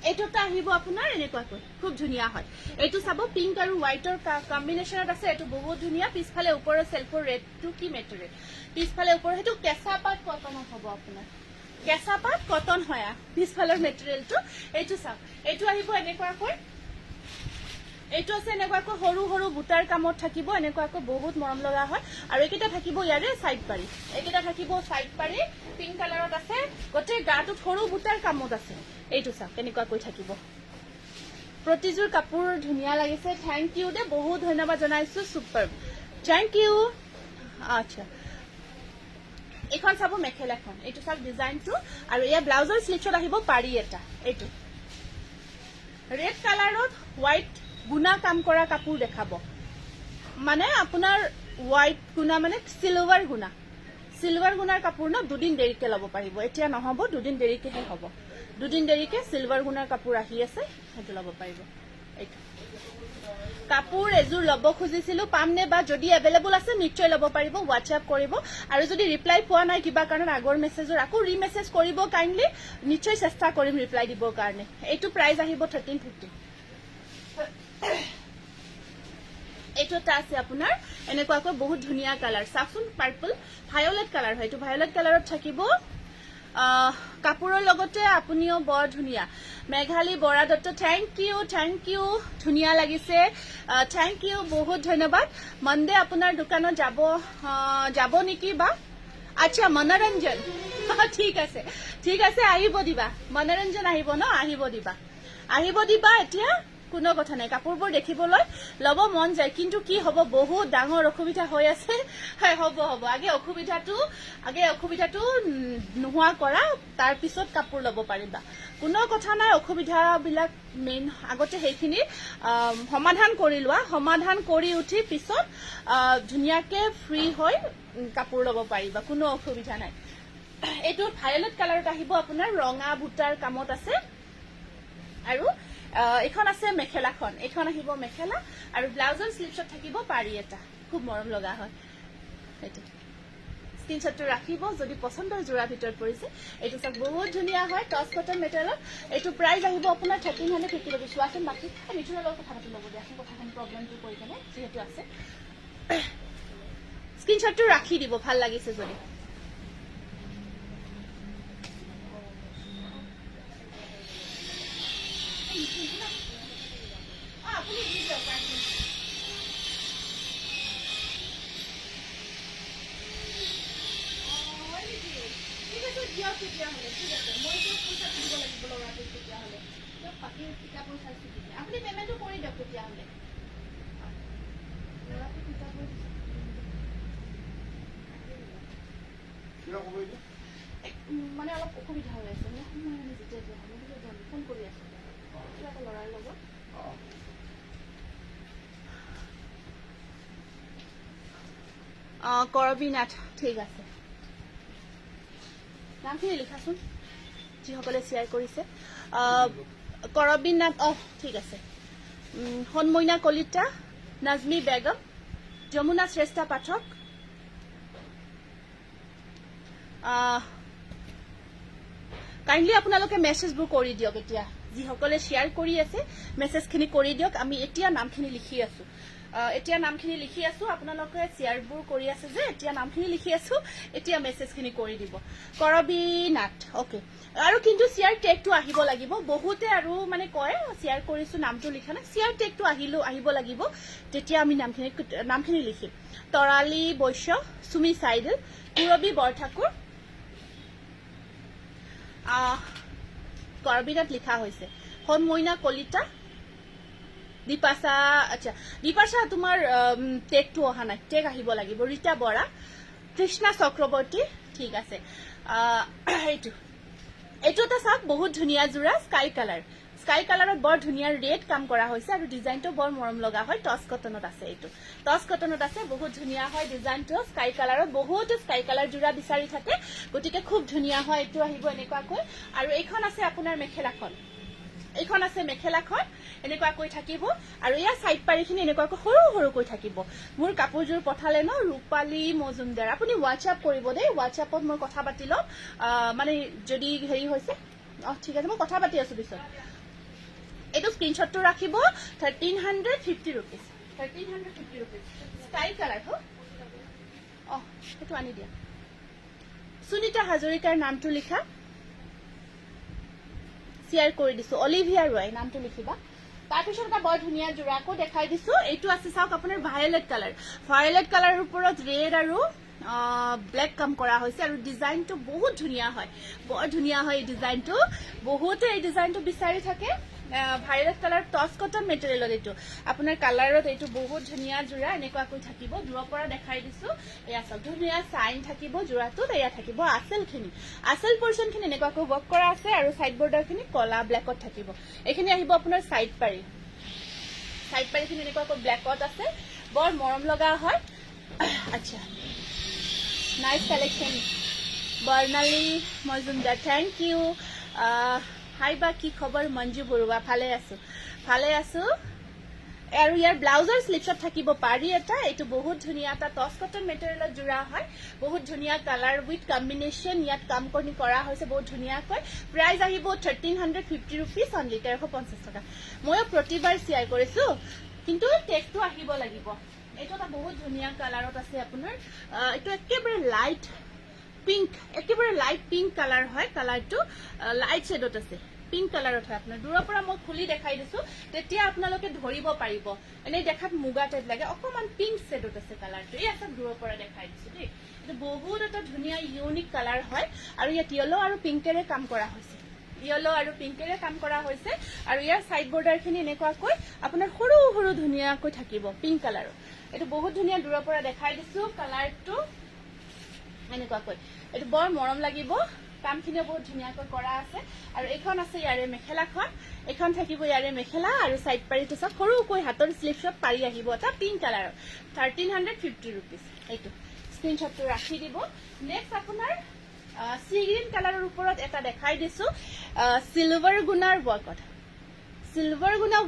এইটোটা আহিব আপোনাৰ এনেকুৱাকৈ খুব ধুনিয়া হয় এইটো চাব পিংক আৰু হোৱাইটৰ কম্বিনেশনত আছে এইটো বহুত ধুনিয়া পিছফালে ওপৰৰ সেলফৰ ৰেডটো কি মেটেৰিয়েল পিছফালে ওপৰ হেতু কেঁচা পাট কটন হ'ব আপোনাৰ কেঁচা পাট কটন হয় পিছফালৰ মেটেৰিয়েলটো এইটো চাওক এইটো আহিব এনেকুৱাকৈ এইটো আছে এনেকুৱাকৈ সৰু সৰু বুটাৰ কামত থাকিব এনেকুৱাকৈ বহুত মৰম লগা হয় আৰু এইকেইটা থাকিব ইয়াৰে সাইড পাৰি এইকেইটা থাকিব সাইড পাৰি পিংক কালাৰত আছে গটে গাটো সৰু বুটাৰ কামত আছে এইটো চাওক কেনেকুৱাকৈ থাকিব প্ৰতিজোৰ কাপোৰ ধুনিয়া লাগিছে থ্যাংক ইউ দে বহুত ধন্যবাদ জনাইছো সুপাৰ থ্যাংক ইউ আচ্ছা এখন চাব মেখেলাখন এইটো চাওক ডিজাইনটো আৰু ইয়া ব্লাউজৰ স্লিভছত আহিব পাৰি এটা এইটো ৰেড কালাৰত হোৱাইট গুনা কাম কৰা কাপোৰ দেখাব মানে আপোনাৰ হোৱাইট গুনা মানে সিলভাৰ গুনাৰ কাপোৰ ন দুদিন দেৰিকে ল'ব পাৰিব এতিয়া নহব দুদিন দেৰিকেহে হ'ব দুদিন দেৰিকে সিলভাৰ গুনাৰ কাপোৰ আহি আছে সেইটো ল'ব পাৰিব এইটো কাপোৰ এজোৰ ল'ব খুজিছিলো পাম নে বা যদি এভেইলেবল আছে নিশ্চয় ল'ব পাৰিব হোৱাটছআপ কৰিব আৰু যদি ৰিপ্লাই পোৱা নাই কিবা কাৰণ আগৰ মেসেজৰ আকৌ ৰিমেসেজ কৰিব কাইন্ডলি নিশ্চয় চেষ্টা কৰিম ৰিপ্লাই দিবৰ কাৰণে এইটো প্ৰাইস আহিব 1350 এইটো আছে আপোনাৰ এনেকুৱাকৈ বহুত ধুনিয়া কালাৰ সাফুন পাৰ্পল ভায়োলেট কালাৰ হয় এইটো ভায়োলেট কালাৰত থাকিব কাপোৰৰ লগতে আপুনিও বৰ ধুনিয়া মেঘালী বৰা দত্ত থ্যাংক ইউ ধুনিয়া লাগিছে থ্যাংক ইউ বহুত ধন্যবাদ মনডে আপোনাৰ দোকানত যাব নেকি বা আচ্ছা মনোৰঞ্জন ঠিক আছে আহিব দিবা মনোৰঞ্জন আহিব ন আহিব দিবা এতিয়া কোনো কথা নাই কাপোৰবোৰ দেখিবলৈ লব মন যায় কিন্তু কি হ'ব বহুত ডাঙৰ অসুবিধা হৈ আছে হ'ব আগে অসুবিধাটো নোহোৱা কৰা তাৰ পিছত কাপোৰ লব পাৰিবা কোনো কথা নাই অসুবিধা বিলাক মেইন আগতে সেইখিনি সমাধান কৰি লোৱা সমাধান কৰি উঠি পিছত ধুনিয়াকে ফ্ৰী হৈ কাপোৰ লব পাৰিবা কোনো অসুবিধা নাই এইটো ভায়োলেট কালাৰত আহিব আপোনাৰ ৰঙা বুটাৰ কামত আছে আৰু এখন আছে মেখেলাখন এখন আহিব মেখেলা আৰু ব্লাউজৰ স্লিভছত থাকিব পাৰি এটা খুব মৰম লগা হয় এইটো স্ক্ৰিনশ্বটটো ৰাখিব যদি পছন্দৰ জোৰা ভিতৰত পৰিছে এইটো চাক বহুত ধুনিয়া হয় টস কটন মেটেৰিয়েল এইটো প্ৰাইস আহিব আপোনাৰ 1350 ল'ব চোৱাচোন বাকি মিঠুনৰ লগত কথা পাতি ল'ব দিয়াচোন কথাখিনি প্ৰব্লেমটো কৰি কেনে যিহেতু আছে স্ক্ৰিনশ্বটটো ৰাখি দিব ভাল লাগিছে যদি আপুনি পেমেন্টটো কৰি দিয়ক তেতিয়াহ'লে মানে অলপ অসুবিধা হৈ আছে ফোন কৰি আছো ল'ৰাৰ লগত কৰবীনাথ ঠিক আছে নামখিনি লিখাচোন যিসকলে শ্বেয়াৰ কৰিছে কৰবীনাথ ঠিক আছে হনমইনা কলিতা নাজমি বেগম যমুনা শ্ৰেষ্ঠা পাঠক কাইন্ডলি আপোনালোকে মেসেজবোৰ কৰি দিয়ক এতিয়া যিসকলে শ্বেয়াৰ কৰি আছে মেসেজখিনি কৰি দিয়ক আমি এতিয়া নামখিনি লিখি আছো এতিয়া নামখিনি লিখি আছো আপোনালোকে শেয়াৰবোৰ কৰি আছে যে এতিয়া নামখিনি লিখি আছো এতিয়া মেছেজখিনি কৰি দিব কৰবি নাট ওকে আৰু কিন্তু শেয়াৰ টেগটো আহিব লাগিব বহুতে আৰু মানে কয় শেয়াৰ কৰিছো নামটো লিখা নাই শেয়াৰ টেগটো আহিব লাগিব তেতিয়া আমি নামখিনি লিখিম তৰালি বৈশ্য সুমি সাইডল কৰবি বৰঠাকুৰ কৰবি নাট লিখা হৈছে হন মইনা কলিতা দীপাশা আচ্ছা দীপাশা তোমাৰ টেগটো অহা নাই টেগ আহিব লাগিব ৰীতা বৰা কৃষ্ণা চক্ৰৱৰ্তী ঠিক আছে এইটো এটা চাওক বহুত ধুনীয়া জোৰা স্কাই কালাৰত বৰ ধুনীয়া ৰেড কাম কৰা হৈছে আৰু ডিজাইনটো বৰ মৰম লগা হয় টচ কটনত আছে এইটো টচ কটনত আছে বহুত ধুনীয়া হয় ডিজাইনটো স্কাই কালাৰত বহুত স্কাই কালাৰ জোৰা বিচাৰি থাকে গতিকে খুব ধুনীয়া হয় এইটো আহিব এনেকুৱাকৈ আৰু এইখন আছে আপোনাৰ মেখেলাখন এইখন আছে মেখেলাখন এনেকুৱাকৈ থাকিব আৰু ইয়াৰ সাইড পাৰিখিনি এনেকুৱাকৈ সৰু সৰুকৈ থাকিব মোৰ কাপোৰজোৰ পঠালে ন ৰূপালী মজুমদাৰ আপুনি হোৱাটছআপ কৰিব দেই হোৱাটছআপত মই কথা পাতি লম মানে যদি হেৰি হৈছে ঠিক আছে মই কথা পাতি আছো পিছত এইটো স্ক্ৰীনশ্বটটো ৰাখিব 1350 रुपीस 1350 रुपीस স্কাই কালাৰ হো সেইটো আনি দিয়া সুনিতা হাজৰিকাৰ নামটো লিখা শেয়াৰ কৰি দিছো অলিভিয়া ৰয় নামটো লিখিবা তাৰপিছত এটা বৰ ধুনীয়া জোৰাকো দেখাই দিছো এইটো আছে চাওক আপোনাৰ ভায়োলেট কালাৰৰ ওপৰত ৰেড আৰু ব্লেক কাম কৰা হৈছে আৰু ডিজাইনটো বহুত ধুনীয়া হয় বৰ ধুনীয়া হয় এই ডিজাইনটো বহুতে এই ডিজাইনটো বিচাৰি থাকে ভায়োলেট কালাৰ টচ কটন মেটেৰিয়েলত এইটো আপোনাৰ কালাৰত এইটো বহুত ধুনীয়া জোৰা এনেকুৱাকৈ থাকিব দূৰৰ পৰা দেখাই দিছো এয়া চাওক ধুনীয়া সাইন থাকিব জোৰাটোত এয়া থাকিব আচল পৰ্চনখিনি এনেকুৱাকৈ ৱৰ্ক কৰা আছে আৰু সাইড বৰ্ডাৰখিনি কলা ব্লেকত থাকিব এইখিনি আহিব আপোনাৰ সাইড পাৰিখিনি এনেকুৱাকৈ ব্লেকত আছে বৰ মৰম লগা হয় আচ্ছা nice collection Barnali Majumdar thank you hi বা কি খবৰ মঞ্জু বৰুৱা ভালে আছো আৰু ইয়াৰ ব্লাউজৰ স্লিপছত থাকিব পাৰি এটা এইটো বহুত ধুনীয়া এটা টচ কটন মেটেৰিয়েলত জোৰা হয় বহুত ধুনীয়া কালাৰ উইথ কম্বিনেশ্যন ইয়াত কাম কৰা হৈছে বহুত ধুনীয়াকৈ প্ৰাইস আহিব 1350 रुपीस অনলি 1350 টকা মই প্ৰতিবাৰ শেয়াৰ কৰিছো কিন্তু টেগটো আহিব লাগিব এইটো এটা বহুত ধুনীয়া কালাৰত আছে আপোনাৰ এইটো একেবাৰে লাইট পিংক কালাৰ হয় কালাৰটো লাইট শেডত আছে পিংক কালাৰত হয় আপোনাৰ দূৰৰ পৰা মই খুলি দেখাই দিছো তেতিয়া আপোনালোকে ধৰিব পাৰিব এনে দেখাত মুগা টাইপ লাগে অকমান পিংক শেডত আছে কালাৰটো এই আছে দূৰৰ পৰা দেখাই দিছো দেই এটা বহুত এটা ধুনীয়া ইউনিক কালাৰ হয় আৰু ইয়াত ইয়েলো আৰু পিংকেৰে কাম কৰা হৈছে আৰু ইয়াৰ সাইড বৰ্ডাৰখিনি এনেকুৱাকৈ আপোনাৰ সৰু সৰু ধুনীয়াকৈ থাকিব পিংক কালাৰৰ এইটো বহুত ধুনীয়া দূৰৰ পৰা দেখাই দিছো কালাৰটো এনেকুৱাকৈ এইটো বৰ মৰম লাগিব কামখিনি বহুত ধুনীয়াকৈ কৰা আছে আৰু এইখন আছে ইয়াৰে মেখেলাখন এইখন থাকিব ইয়াৰে মেখেলা আৰু সাইড পাৰিটো সব সৰুকৈ হাতৰ স্লিপছত পাৰি আহিব এটা পিংক কালাৰৰ 1350 रुपीस এইটো স্ক্ৰীনশ্বটটো ৰাখি দিব নেক্সট আপোনাৰ সি গ্ৰীন কালাৰৰ ওপৰত এটা দেখাই দিছো সিলভাৰ গুণাৰ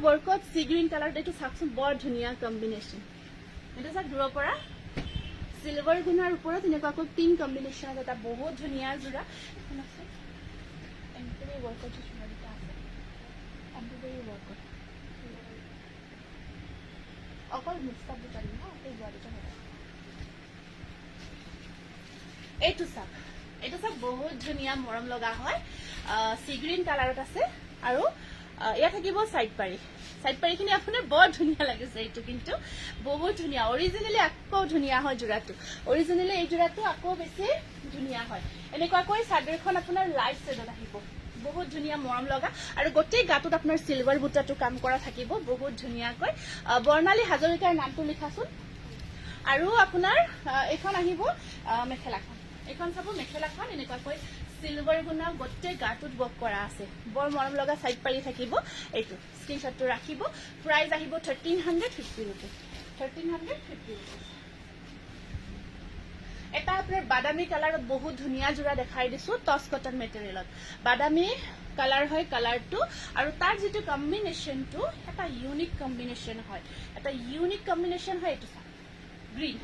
ৱৰ্কত সি গ্ৰীন কালাৰ এইটো চাকচোন বৰ ধুনীয়া কম্বিনেশ্যন এইটো চাক দূৰৰ পৰা সিলভাৰ গুণাৰ ওপৰত এনেকুৱাকৈ পিংক কম্বিনেশ্যনত এটা বহুত ধুনীয়া জোৰা এখন আছে এমব্ৰইডাৰী ৱৰ্কত জোৰাটা আছে এমব্ৰইডাৰী ৱৰ্কত অকল মিক্সআপ দুটা দিম হা এই জোৰা দুটা এইটো চাক বহুত ধুনীয়া মৰম লগা হয় সি গ্ৰীন কালাৰত আছে আৰু ইয়াত থাকিব সাইড পাৰিখিনি আপোনাৰ বৰ ধুনীয়া লাগিছে এইটো কিন্তু বহুত ধুনীয়া অৰিজিনেলি আকৌ ধুনীয়া হয় জোৰাটো অৰিজিনেলি এই জোৰাটো আকৌ বেছি ধুনীয়া হয় এনেকুৱাকৈ চাদৰখন আপোনাৰ লাইট শেডত আহিব বহুত ধুনীয়া মৰম লগা আৰু গোটেই গাটোত আপোনাৰ সিলভাৰ বুটাটো কাম কৰা থাকিব বহুত ধুনীয়াকৈ বৰ্ণালী হাজৰিকাৰ নামটো লিখাচোন আৰু আপোনাৰ এইখন আহিব মেখেলাখন এইখন চাব মেখেলাখন এনেকুৱাকৈ সিলভাৰ গুণা গোটেই গাটোত ৱৰ্ক কৰা আছে বৰ মৰম লগা সাইড পাৰি থাকিব এইটো স্ক্ৰীনশ্বটটো ৰাখিব প্ৰাইস আহিব 1350 रुपीस 1350 रुपीस এটা আপোনাৰ বাদামী কালাৰত বহুত ধুনীয়া জোৰা দেখাই দিছো টচ কটন মেটেৰিয়েলত বাদামী কালাৰ হয় কালাৰটো আৰু তাৰ যেটো কম্বিনেশ্যনটো এটা ইউনিক কম্বিনেশ্যন হয় এইটো গ্ৰীণ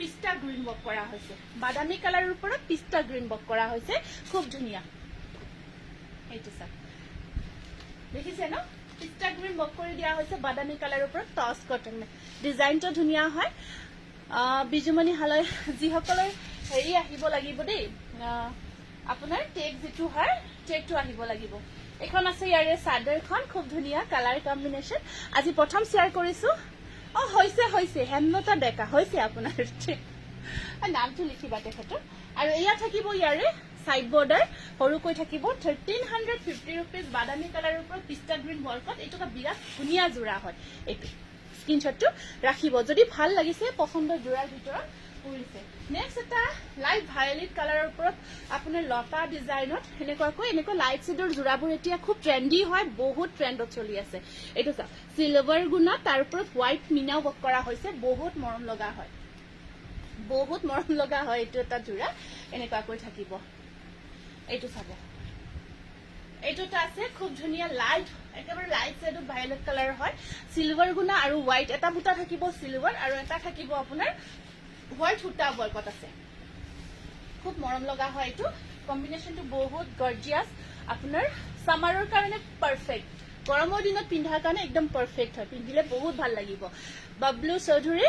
পিস্তা গ্ৰীণ ৱৰ্ক কৰা হৈছে বাদামী কালাৰৰ ওপৰত পিস্তা গ্ৰীণ ৱৰ্ক কৰা হৈছে খুব ধুনীয়া এইটো চাওক দেখিছে ন পিষ্টা গ্ৰীণ ৱৰ্ক কৰি দিয়া হৈছে বাদামী কালাৰৰ ওপৰত টছ কটন ডিজাইনটো ধুনীয়া হয় বিজুমণি হালৈ যিসকলৰ হেৰি আহিব লাগিব দেই আপোনাৰ টেগ যিটো হয় টেগটো আহিব লাগিব এখন আছে ইয়াৰে চাদৰখন খুব ধুনীয়া কালাৰ কম্বিনেশ্যন আজি প্ৰথম শ্বেয়াৰ কৰিছো হৈছে হেমলতা ডেকা হৈছে আপোনাৰ নামটো লিখিবা তেখেতৰ আৰু এয়া থাকিব ইয়াৰে সাইড বৰ্ডাৰ সৰুকৈ থাকিব 1350 रुपीस বাদামী কালাৰৰ ওপৰত পিষ্টা গ্ৰীণ ৱৰ্কত এইটো বিৰাট ধুনীয়া জোৰা হয় এইটো স্ক্ৰিনশ্বটটো ৰাখিব যদি ভাল লাগিছে পছন্দৰ জোৰাৰ ভিতৰত পৰিছে নেক্সট এটা লাইট ভায়োলেট কালাৰৰ ওপৰত আপোনাৰ লতা ডিজাইনত এনেকুৱা লাইট শেডৰ জোৰাবোৰ এতিয়া খুব ট্ৰেন্ডি হয় বহুত ট্ৰেন্ডত চলি আছে এইটো চা সিলভাৰ গুণা তাৰ ওপৰত হোৱাইট মিনা ৱৰ্ক কৰা হৈছে বহুত মৰম লগা হয় এইটো এটা জোৰা এনেকুৱাকৈ থাকিব এইটো চাব এইটোটা আছে খুব ধুনীয়া লাইট একেবাৰে লাইট শেডত ভায়োলেট কালাৰ হয় সিলভাৰ গুণা আৰু হোৱাইট এটা বুটা থাকিব সিলভাৰ আৰু এটা থাকিব আপোনাৰ হোৱাইট সূতা ৱৰ্কত আছে খুব মৰম লগা হয় এইটো কম্বিনেশ্যনটো বহুত গৰ্জিয়াছ আপোনাৰ সামাৰৰ কাৰণে পাৰফেক্ট গৰমৰ দিনত পিন্ধাৰ কাৰণে একদম পাৰফেক্ট হয় পিন্ধিলে বহুত ভাল লাগিব বাবলু চৌধুৰী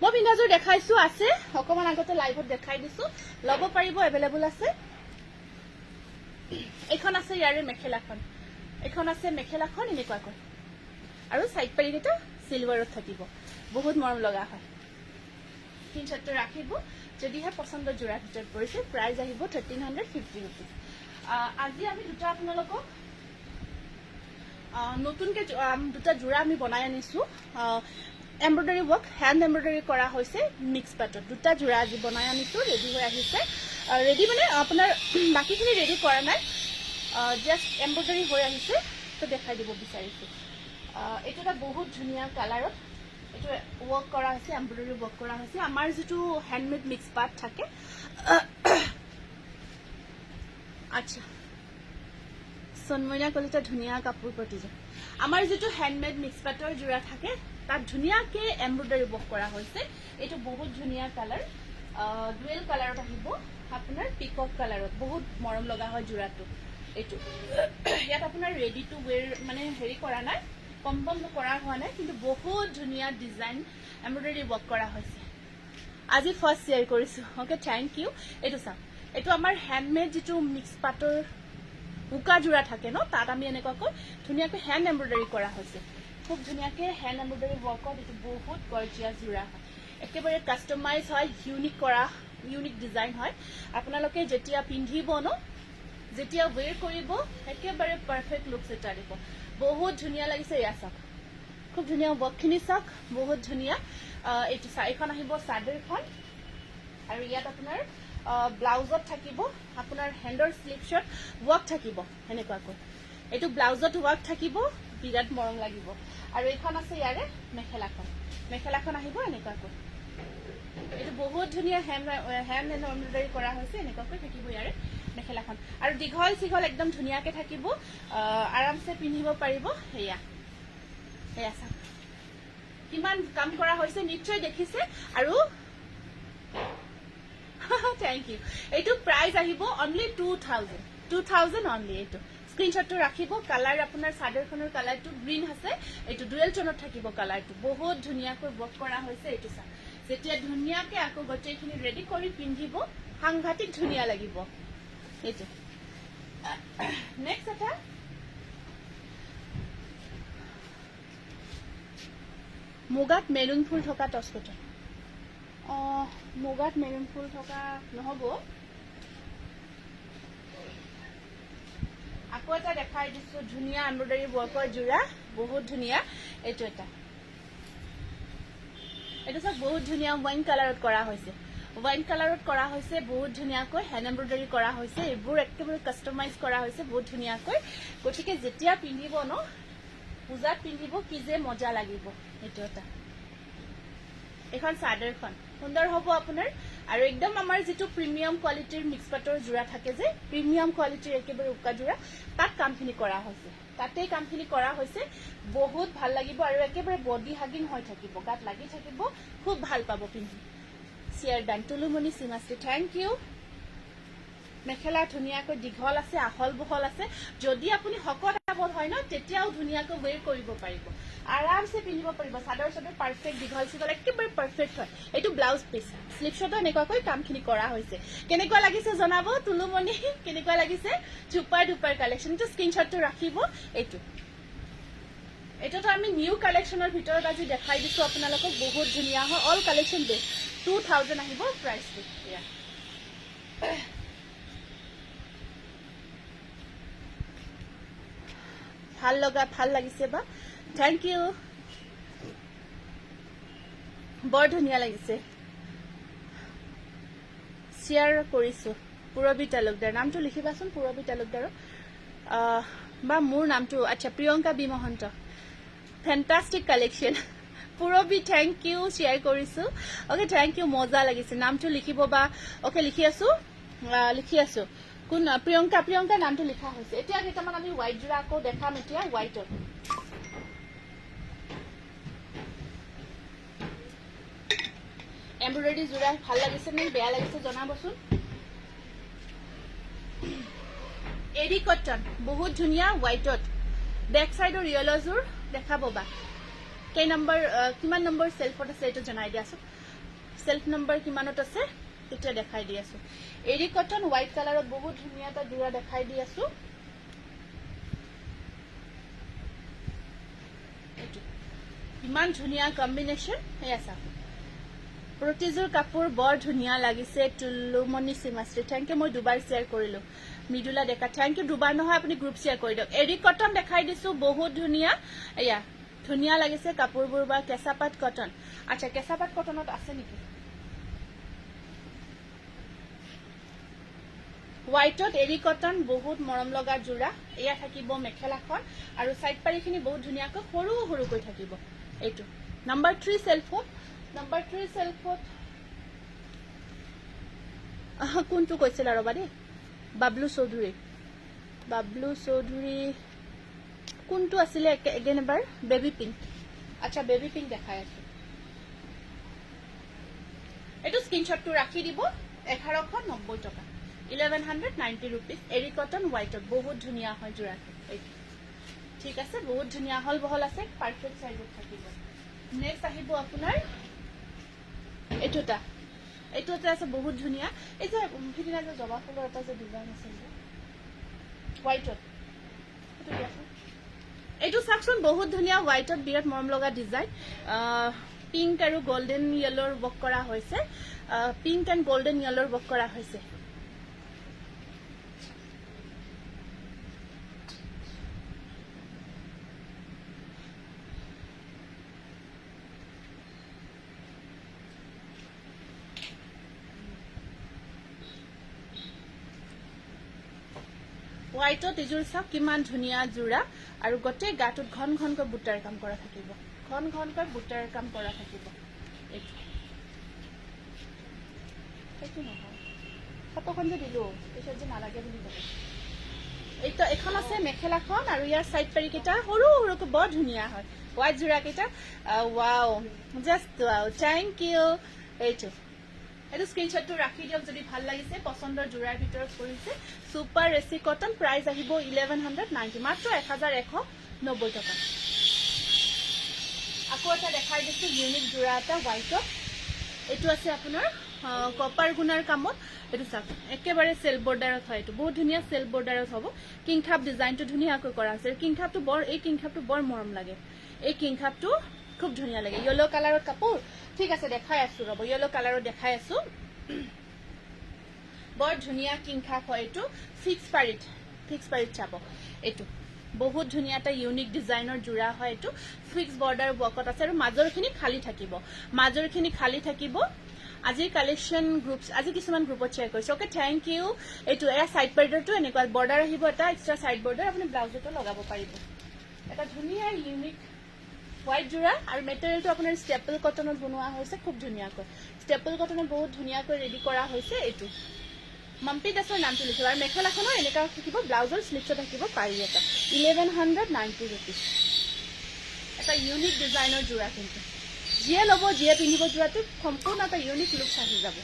মই পিন্ধাযোৰ দেখাইছো আছে অকমান আগতে লাইভত দেখাই দিছো ল'ব পাৰিব এভেইলেবল আছে এখন আছে ইয়াৰে মেখেলাখন এনেকুৱাকৈ আৰু সাইড পাৰিকেইটা সিলভাৰত থাকিব বহুত মৰম লগা হয় স্ক্ৰিনশ্বটটো ৰাখিব যদিহে পছন্দৰ জোৰাৰ ভিতৰত পৰিছে প্ৰাইচ আহিব 1350 रुपीस আজি আমি দুটা আপোনালোকক নতুনকে দুটা জোৰা আমি বনাই আনিছো এমব্ৰয়ডাৰী ৱৰ্ক হ্যান্ড এমব্ৰয়ডাৰী কৰা হৈছে মিক্স পাটত দুটা জোৰা আজি বনাই আনিছো ৰেডি হৈ আহিছে ৰেডি মানে আপোনাৰ বাকিখিনি ৰেডি কৰা নাই জাস্ট এমব্ৰয়ডাৰী হৈ আহিছে তো দেখাই দিব বিচাৰিছো এইটো এটা বহুত ধুনীয়া কালাৰত এইটো ৱৰ্ক কৰা হৈছে এমব্ৰয়ডাৰী ৱৰ্ক কৰা হৈছে আমাৰ যেটো হ্যান্ডমেড মিক্স পাট থাকে আচ্ছা সন্ময়না কলিতা ধুনীয়া কাপোৰ প্ৰতিজন আমাৰ যেটো হ্যান্ডমেড মিক্স পাটৰ জোৰা থাকে তাত ধুনীয়াকে এমব্ৰয়ডাৰী ৱৰ্ক কৰা হৈছে এইটো বহুত ধুনীয়া কালাৰ ডুৱেল কালাৰত আহিব আপোনাৰ পিকক কালাৰত বহুত মৰম লগা হয় জোৰাটো এইটো ইয়াত আপোনাৰ ৰেডি টু ওয়্যাৰ মানে হেৰি কৰা নাই কম্পন কৰা হোৱা নাই কিন্তু বহুত ধুনীয়া ডিজাইন এমব্ৰয়ডাৰী ৱৰ্ক কৰা হৈছে আজি ফাৰ্স্ট শেয়াৰ কৰিছো ওকে থ্যাংক ইউ এইটো চাওক এইটো আমাৰ হ্যান্ডমেড যেটো মিক্স পাটৰ উকা জোৰা থাকে ন তাত আমি এনেকুৱাকৈ ধুনীয়াকৈ হ্যান্ড এমব্ৰয়ডাৰী কৰা হৈছে খুব ধুনীয়াকৈ হ্যান্ড এমব্ৰয়ডাৰী ৱৰ্কত এইটো বহুত গৰ্জিয়াছ জোৰা হয় একেবাৰে কাস্টমাইজ হয় ইউনিক ডিজাইন হয় আপোনালোকে যেতিয়া পিন্ধিব ন যেতিয়া ওয়্যাৰ কৰিব একেবাৰে পাৰফেক্ট লুকছ এটা দিব বহুত ধুনীয়া লাগিছে ইয়া চাওক খুব ধুনীয়া ৱৰ্কখিনি চাওক বহুত ধুনীয়া এইটো চাইখন আহিব চাদৰখন আৰু ইয়াত আপোনাৰ ব্লাউজত থাকিব আপোনাৰ হেণ্ডৰ স্লিভছত ৱৰ্ক থাকিব এনেকুৱাকৈ এইটো ব্লাউজত ৱৰ্ক থাকিব বিৰাট মৰম লাগিব আৰু এইখন আছে ইয়াৰে মেখেলাখন আহিব এনেকুৱাকৈ এইটো বহুত ধুনীয়া হ্যান্ড এমব্ৰয়ডাৰী কৰা হৈছে এনেকুৱাকৈ থাকিব ইয়াৰে মেখেলাখন আৰু দীঘল সিঘল একদম ধুনীয়াকে থাকিব আৰামছে পিন্ধিব পাৰিব হেয়া চাওক কিমান কাম কৰা হৈছে নিশ্চয় দেখিছে আৰু থ্যাংক ইউ এইটো প্ৰাইস আহিব অনলি 2000 অনলি এইটো স্ক্ৰিনশ্বটটো ৰাখিব কালাৰ আপোনাৰ চাদৰখনৰ কালাৰটো গ্ৰীণ আছে এইটো ডুৱেল টোনত থাকিব কালাৰটো বহুত ধুনীয়াকৈ ৱৰ্ক কৰা হৈছে এইটো চাওক যেতিয়া ধুনীয়াকে আকৌ গটেইখিনি ৰেডি কৰি পিন্ধিব সাংঘাতিক ধুনীয়া লাগিব এইটো নেক্সট এটা মুগাত মেৰুন ফুল থকা টস্কটা মুগাত মেৰুন ফুল থকা নহব আকৌ এটা দেখাই দিছো ধুনীয়া এমব্ৰয়ডাৰী ৱৰ্কৰ জোৰা বহুত ধুনীয়া এইটো এটা সব বহুত ধুনীয়া ওয়াইন কালাৰত কৰা হৈছে বহুত ধুনীয়াকৈ হ্যান্ড এমব্ৰয়ডাৰী কৰা হৈছে এইবোৰ একেবাৰে কাস্টমাইজ কৰা হৈছে বহুত ধুনীয়াকৈ গতিকে যেতিয়া পিন্ধিব ন পূজাত পিন্ধিব কি যে মজা লাগিব এইটো এটা এখন চাদৰখন সুন্দৰ হ'ব আপোনাৰ আৰু একদম আমাৰ যেটো প্ৰিমিয়াম কোৱালিটিৰ মিক্স পাটৰ জোৰা থাকে যে প্ৰিমিয়াম কোৱালিটিৰ একেবাৰে উকা জোৰা তাত কামখিনি কৰা হৈছে তাতেই কামখিনি কৰা হৈছে বহুত ভাল লাগিব আৰু একেবাৰে বডি হাগিং হৈ থাকিব গাত লাগি থাকিব খুব ভাল পাব পিন্ধি শেয়াৰ ডান তুলুমণি সিমাশ্ৰী থ্যাংক ইউ মেখেলা ধুনীয়াকৈ দীঘল আছে আহল বহল আছে যদি আপুনি হকত আবল হয় হয় ন তেতিয়াও ধুনীয়াকৈ ওয়েৰ কৰিব পাৰিব আৰামছে পিন্ধিব পাৰিব চাদৰ চাদৰ পাৰফেক্ট দীঘল চিঘল একেবাৰে পাৰফেক্ট হয় এইটো ব্লাউজ পিচ স্লিপছতো এনেকুৱাকৈ কামখিনি কৰা হৈছে কেনেকুৱা লাগিছে জনাব তুলুমণি কেনেকুৱা লাগিছে চুপাৰ ডুপাৰ কালেকশ্যন এইটো স্ক্ৰীনশ্বটটো ৰাখিব এইটোতো আমি নিউ কালেকশ্যনৰ ভিতৰত আজি দেখাই দিছোঁ আপোনালোকক বহুত ধুনীয়া হয় অল কালেকশ্যন বেছ 2000 আহিব প্ৰাইচটো ভাল লাগিছে বা থেংক ইউ বৰ ধুনীয়া লাগিছে শ্বেয়াৰ কৰিছোঁ পুৰবী তালুকদাৰ নামটো লিখিবাচোন পুৰবী তালুকদাৰৰ বা মোৰ নামটো আচ্ছা Priyanka B Mahanta fantastic collection Purabi thank you share কৰিছোঁ অ'কে থেংক ইউ মজা লাগিছে নামটো লিখিব বা অ'কে লিখি আছোঁ কোন প্ৰিয়ংকা নামটো লিখা হৈছে এতিয়া কেইটামান আমি হোৱাইট যোৰা আকৌ দেখাম এতিয়া হোৱাইটত এমব্ৰইডাৰী যোৰা ভাল লাগিছে নে বেয়া লাগিছে জনাবচোন এৰি কটন বহুত ধুনীয়া হোৱাইটত বেক চাইডৰ ৰিয়েলৰযোৰ দেখাব বা কেই নম্বৰ কিমান নম্বৰ সেলফত আছে এইটো জনাই দিয়াচোন সেলফ নম্বৰ কিমানত আছে এটা দেখাই দি আছো এৰি কটন হোৱাইট কালাৰত বহুত ধুনীয়া এটা যোৰা দেখাই দি আছো ইমান ধুনীয়া কম্বিনেশ্যন এয়া চাওক প্ৰতিযোৰ কাপোৰ বৰ ধুনীয়া লাগিছে তুলুমণি সিমাশ্ৰী থেংক ইউ মই দুবাৰ শ্বেয়াৰ কৰিলো মৃদুলা ডেকা থেংক ইউ দুবাৰ নহয় আপুনি গ্ৰুপ শ্বেয়াৰ কৰি দিয়ক এৰি কটন দেখাই দিছো বহুত ধুনীয়া এয়া ধুনীয়া লাগিছে কাপোৰবোৰ বা কেঁচাপাত কটন আচ্ছা কেঁচাপাত কটনত আছে নেকি হোৱাইটত এৰি কটন বহুত মৰম লগা যোৰা এয়া থাকিব মেখেলাখন আৰু সাইড পাৰিখিনি বহুত ধুনীয়াকৈ সৰু সৰুকৈ থাকিব এইটো নম্বৰ 3 সেলফত কোনটো কৈছিল ৰবা দেই বাবলু চৌধুৰী কোনটো আছিলে এগেন এবাৰ বেবি পিংক আচ্ছা বেবি পিংক দেখাই আছে এইটো স্ক্ৰীনশ্বটটো ৰাখি দিব 1190 টকা 1190 rupees এৰি কটন হোৱাইটত বহুত ধুনীয়া হয় যোৰাটো এইটো ঠিক আছে বহুত ধুনীয়া হল বহল আছে পাৰফেক্ট সাইজত থাকিব নেক্সট আহিব আপোনাৰ এইটোটা আছে বহুত ধুনীয়া এই যে ভিডিনা যে জবা ফুলৰ এটা যে ডিজাইন আছে হোৱাইটত এইটো চাকচোন বহুত ধুনীয়া হোৱাইটত বিৰাট মৰম লগা ডিজাইন পিংক আৰু গোল্ডেন ইয়েলোৰ বক কৰা হৈছে পিংক এণ্ড গোল্ডেন ইয়েলোৰ বক কৰা হৈছে হোৱাইটত এযোৰ চাওক কিমান ধুনীয়া যোৰা আৰু গোটেই গাটোত ঘন ঘনকৈ বুটাৰ কাম কৰা থাকিব এইটো নহয় ফটোখন যে দিলো পিছত যে নালাগে বুলি ক'ব এইটো এখন আছে মেখেলাখন আৰু ইয়াৰ সাইড পাৰি কেইটা সৰু সৰুকৈ বৰ ধুনীয়া হয় হোৱাইট যোৰা কেইটা wow just wow thank you এইটো স্ক্ৰীনশ্বটটো ৰাখি দিয়ক যদি ভাল লাগিছে পছন্দৰ যোৰাৰ ভিতৰত পৰিছে সুপাৰ ৰেচি কটন প্ৰাইস আহিব 1190 মাত্ৰ 1190 টকা আকৌ এটা দেখাই দিছো ইউনিক যোৰা এটা হোৱাইটত এইটো আছে আপোনাৰ কপাৰ গুণাৰ কামত এইটো চাওক একেবাৰে সেলফ বৰ্ডাৰত হয় এইটো বহুত ধুনীয়া সেলফ বৰ্ডাৰত হ'ব কিংখাপ ডিজাইনটো ধুনীয়াকৈ কৰা আছে কিংখাপটো বৰ মৰম লাগে এই কিংখাপটো খুব ধুনীয়া লাগে ইয়েলো কালাৰৰ কাপোৰ ঠিক আছে দেখাই আছো ৰব ইয়েলো কালাৰত দেখাই আছো বৰ ধুনীয়া কিংখাপ হয় এইটো ফিক্স পাৰিত চাব এইটো বহুত ধুনীয়া এটা ইউনিক ডিজাইনৰ যোৰা হয় এইটো ফিক্স বৰ্ডাৰ ওয়াকত আছে আৰু মাজৰখিনি খালি থাকিব আজিৰ কালেকশ্যন গ্ৰুপছ আজি কিছুমান গ্ৰুপত শ্বেয়াৰ কৰিছো ওকে থ্যাংক ইউ এইটো এয়া সাইড বৰ্ডাৰটো এনেকুৱা বৰ্ডাৰ আহিব এটা এক্সট্ৰা সাইড বৰ্ডাৰ আপুনি ব্লাউজতো লগাব পাৰিব এটা ধুনীয়া ইউনিক হোৱাইট যোৰা আৰু মেটেৰিয়েলটো আপোনাৰ ষ্টেপল কটনত বনোৱা হৈছে খুব ধুনীয়াকৈ ষ্টেপল কটনত বহুত ধুনীয়াকৈ ৰেডি কৰা হৈছে এইটো মাম্পি দাসৰ নামটো লিখিব আৰু মেখেলাখনো এনেকুৱা থাকিব ব্লাউজৰ স্লিপছ থাকিব পাৰি এটা 1190 rupees এটা ইউনিক ডিজাইনৰ যোৰা কিন্তু যিয়ে ল'ব যিয়ে পিন্ধিব যোৰাটো সম্পূৰ্ণ এটা ইউনিক লুক আহি যাব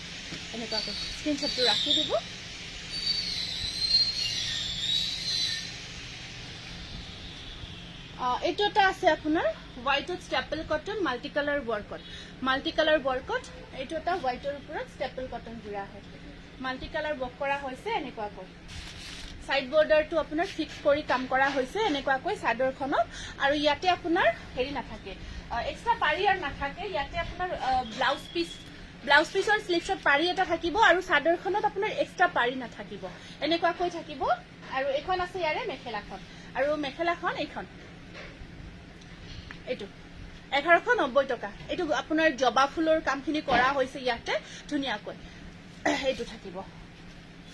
এনেকুৱাকৈ স্ক্ৰীনশ্বটটো ৰাখি দিব এইটো এটা আছে আপোনাৰ হোৱাইটত ষ্টেপল কটন মাল্টি কালাৰ ৱৰ্কত এইটো এটা হোৱাইটৰ ওপৰত ষ্টেপল কটন যোৰা হয় মাল্টি কালাৰ ৱৰ্ক কৰা হৈছে এনেকুৱাকৈ সাইড বৰ্ডাৰটো আপোনাৰ ফিক্স কৰি কাম কৰা হৈছে এনেকুৱাকৈ চাদৰখনত আৰু ইয়াতে আপোনাৰ হেৰি নাথাকে এক্সট্ৰা পাৰি আৰু নাথাকে ইয়াতে আপোনাৰ ব্লাউজ পিছৰ স্লিভছত পাৰি এটা থাকিব আৰু চাদৰখনত আপোনাৰ এক্সট্ৰা পাৰি নাথাকিব এনেকুৱাকৈ থাকিব আৰু এখন আছে ইয়াৰে মেখেলাখন আৰু মেখেলাখন এইখন এইটো 1190 টকা এইটো আপোনাৰ জবা ফুলৰ কামখিনি কৰা হৈছে ইয়াতে ধুনীয়াকৈ এইটো থাকিব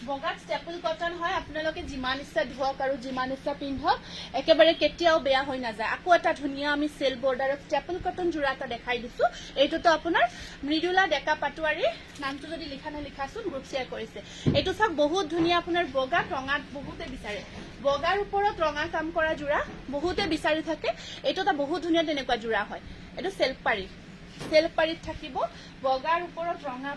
বগাত ষ্টেপল কটন হয় আপোনালোকে যিমান ইচ্ছা ধুওক আৰু যিমান ইচ্ছা পিন্ধক একেবাৰে কেতিয়াও বেয়া হৈ নাযায় আকৌ এটা ধুনীয়া আমি সেল বৰ্ডাৰত ষ্টেপল কটন যোৰা এটা দেখাই দিছো এইটোতো আপোনাৰ মৃদুলা ডেকা পাটোৱাৰী নামটো যদি লিখা নাই লিখাচোন গ্ৰুপ শ্বেয়াৰ কৰিছে এইটো চাওক বহুত ধুনীয়া আপোনাৰ বগা ৰঙাত বহুতে বিচাৰে বগাৰ ওপৰত ৰঙা কাম কৰা যোৰা বহুতে বিচাৰি থাকে এইটো এটা বহুত ধুনীয়া তেনেকুৱা যোৰা হয় এইটো সেলফ পাৰিত থাকিব বগাৰ ওপৰত ৰঙা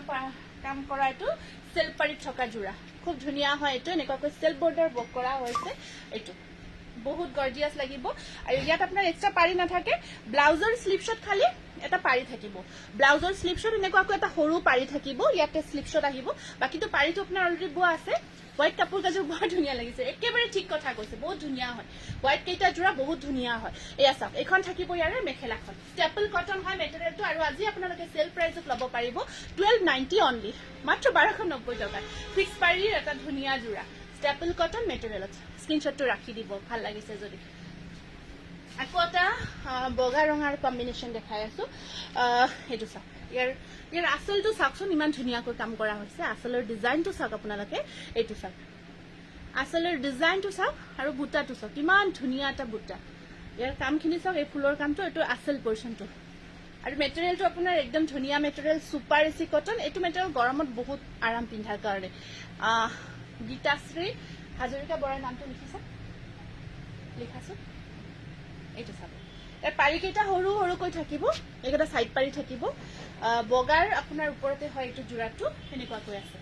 কাম কৰা এইটো সেলফ পাৰিত থকা যোৰা খুব ধুনীয়া হয় এইটো এনেকুৱাকৈ সেলফ বৰ্ডাৰ ৱৰ্ক কৰা হৈছে এইটো বহুত গৰ্জিয়াছ লাগিব আৰু ইয়াত আপোনাৰ এক্সট্ৰা পাৰি নাথাকে ব্লাউজৰ স্লিভছত খালি এটা পাৰি থাকিব ব্লাউজৰ স্লিভছত এনেকুৱাকৈ এটা সৰু পাৰি থাকিব ইয়াতে স্লিভছত আহিব বাকিটো পাৰিটো আপোনাৰ অলৰেডি বোৱা আছে হোৱাইট কাপোৰ কাজৰ বৰ ধুনীয়া লাগিছে একেবাৰে ঠিক কথা কৈছে বহুত ধুনীয়া হয় হোৱাইট কেইটা যোৰা বহুত ধুনীয়া হয় এয়া চাওক এখন থাকিব ইয়াৰে মেখেলাখন ষ্টেপল কটন হয় মেটেৰিয়েলটো আৰু আজি আপোনালোকে সেল প্ৰাইজত ল'ব পাৰিব 1290 অনলি মাত্ৰ 1290 টকা ফিক্স পাৰিৰ এটা ধুনীয়া যোৰা ষ্টেপল কটন মেটেৰিয়েলত স্ক্ৰীনশ্বটটো ৰাখি দিব ভাল লাগিছে যদি আকৌ এটা বগা ৰঙাৰ কম্বিনেশ্যন দেখাই আছো এইটো চাওক ইয়াৰ আচলটো চাওকচোন ইমান ধুনীয়াকৈ কাম কৰা হৈছে আচলৰ ডিজাইনটো চাওক আপোনালোকে এইটো চাওক আচলৰ ডিজাইনটো চাওক আৰু বুটাটো চাওক ইমান ধুনীয়া এটা বুটা ইয়াৰ কামখিনি চাওক এই ফুলৰ কামটো এইটো আচল পৰ্চনটো আৰু মেটেৰিয়েলটো আপোনাৰ একদম ধুনীয়া মেটেৰিয়েল সুপাৰ এচি কটন এইটো মেটেৰিয়েল গৰমত বহুত আৰাম পিন্ধাৰ কাৰণে গীতাশ্ৰী হাজৰিকা বৰাৰ নামটো লিখাছো এইটো চাব ইয়াৰ পাৰিকেইটা সৰু সৰুকৈ থাকিব এইকেইটা চাইড পাৰি থাকিব বগাৰ আপোনাৰ ওপৰতে হয় এইটো যোৰাটো এনেকুৱাকৈ আছে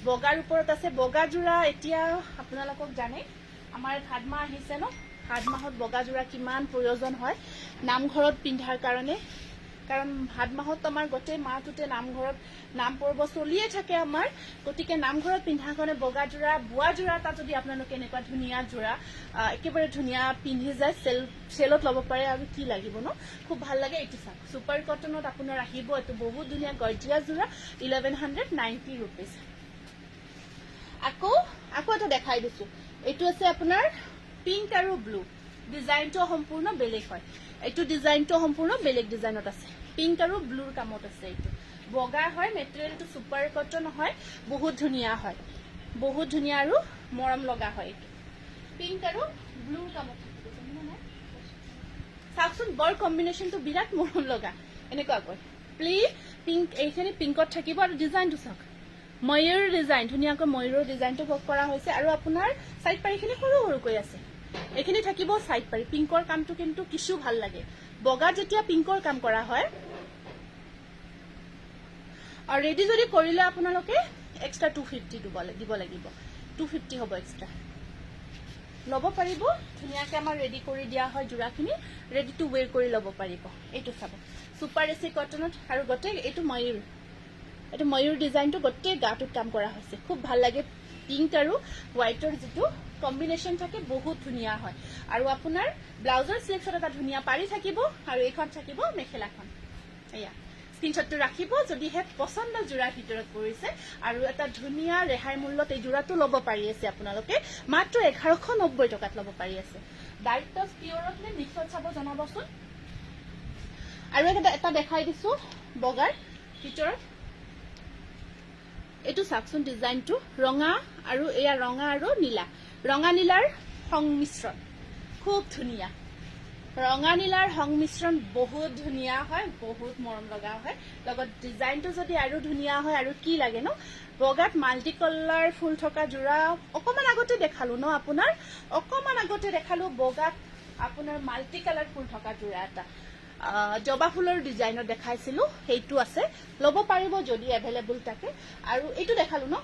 বগাৰ ওপৰত আছে বগা যোৰা এতিয়া আপোনালোকক জানে আমাৰ ভাদ মাহ আহিছে ন ভাদ মাহত বগা যোৰা কিমান প্ৰয়োজন হয় নামঘৰত পিন্ধাৰ কাৰণে কাৰণ ভাদ মাহত আমাৰ গোটেই মাহটোতে নামঘৰত নাম পৰ্ব চলিয়ে থাকে আমাৰ গতিকে নামঘৰত পিন্ধাৰ কাৰণে বগা যোৰা বোৱা যোৰা এটা যদি আপোনালোকে এনেকুৱা ধুনীয়া যোৰা একেবাৰে ধুনীয়া পিন্ধি যায় চেলত ল'ব পাৰে আৰু কি লাগিব ন খুব ভাল লাগে এইটো চাওক সুপাৰ কটনত আপোনাৰ আহিব এইটো বহুত ধুনীয়া গৰ্জিয়া যোৰা 1190 ৰুপিজ আকৌ এটা দেখাই দিছো এইটো আছে আপোনাৰ পিংক আৰু ব্লু ডিজাইনটো সম্পূৰ্ণ বেলেগ হয় এইটো ডিজাইনটো সম্পূৰ্ণ বেলেগ ডিজাইনত আছে পিংক আৰু ব্লুৰ কামত আছে এইটো বগা হয় মেটেৰিয়েলটো সুপাৰ কটন হয় বহুত ধুনীয়া আৰু মৰম লগা হয় এইটো পিংক আৰু ব্লুৰ কামত চাওকচোন বৰ কম্বিনেশ্যনটো বিৰাট মৰম লগা এনেকুৱাকৈ পিংক এইখিনি পিংকত থাকিব আৰু ডিজাইনটো চাওক ময়ূৰ ডিজাইন ধুনীয়াকৈ ময়ূৰৰ ডিজাইনটো ৱৰ্ক কৰা হৈছে আৰু আপোনাৰ চাইড পাৰিখিনি সৰু সৰুকৈ আছে এইখিনি থাকিব সাইড পাৰি পিংকৰ কামটো কিন্তু কিছু ভাল লাগে বগা যেতিয়া পিংকৰ কাম কৰা হয় আৰু ৰেডি যদি কৰিলে আপোনালোকে এক্সট্ৰা 250 দিব লাগিব 250 হ'ব এক্সট্ৰা ল'ব পাৰিব ধুনীয়াকৈ আমাৰ ৰেডি কৰি দিয়া হয় যোৰাখিনি ৰেডি টু ৱেৰ কৰি ল'ব পাৰিব এইটো চাব সুপাৰ এচি কটনত আৰু গোটেই এইটো ময়ূৰ ডিজাইনটো গোটেই গাটোত কাম কৰা হৈছে খুব ভাল লাগে পিংক আৰু হোৱাইটৰ যিটো কম্বিনেশ্যন থাকে বহুত ধুনীয়া হয় আৰু আপোনাৰ ব্লাউজৰ স্লিভছত এটা ধুনীয়া পাৰি থাকিব আৰু এইখন থাকিব মেখেলাখন এয়া স্ক্ৰীনশ্বটটো ৰাখিব যদিহে পচন্দ যোৰাৰ ভিতৰত পৰিছে আৰু এটা ধুনীয়া ৰেহাই মূল্যত এই যোৰাটো ল'ব পাৰি আছে আপোনালোকে মাত্ৰ 1190 টকাত ল'ব পাৰি আছে ডাইৰেক্ট পিয়ৰত নে মিক্সত চাব জনাবচোন আৰু এটা দেখাই দিছো বগাৰ ভিতৰত এইটো চাওকচোন ডিজাইনটো ৰঙা আৰু এয়া ৰঙা আৰু নীলা ৰঙা নীলাৰ সংমিশ্ৰণ খুব ধুনীয়া ৰঙা নীলাৰ সংমিশ্ৰণ বহুত ধুনীয়া হয় বহুত মৰম লগা হয় লগত ডিজাইনটো যদি আৰু ধুনীয়া হয় আৰু কি লাগে ন বগাত মাল্টি কালাৰ ফুল থকা যোৰা অকমান আগতে দেখালো ন আপোনাৰ অকমান আগতে দেখালো বগাত আপোনাৰ মাল্টি কালাৰ ফুল থকা যোৰা এটা জবা ফুলৰ ডিজাইনত দেখাইছিলো সেইটো আছে ল'ব পাৰিব যদি এভেইলেবল থাকে আৰু এইটো দেখালো ন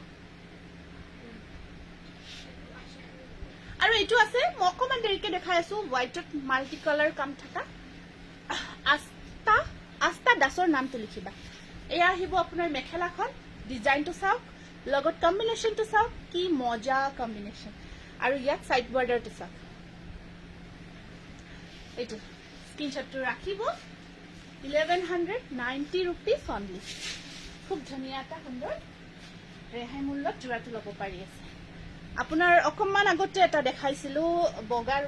আৰু এইটো আছে মই অকমান দেৰিকে দেখাই আছো হোৱাইটত মাল্টি কালাৰ কাম থকা আস্তা দাসৰ নামটো লিখিবা এয়া আহিব আপোনাৰ মেখেলাখন ডিজাইনটো চাওক লগত কম্বিনেশনটো চাওক কি মজা কম্বিনেশন আৰু ইয়াত সাইড বৰ্ডাৰটো চাওক এইটো স্ক্ৰিনশ্বটটো ৰাখিব 1190 rupees only খুব ধুনীয়া এটা সুন্দৰ ৰেহাই মূল্যত জোৰাটো ল'ব পাৰি আছে আপোনাৰ অকমান আগতে এটা দেখাইছিলো বগাৰ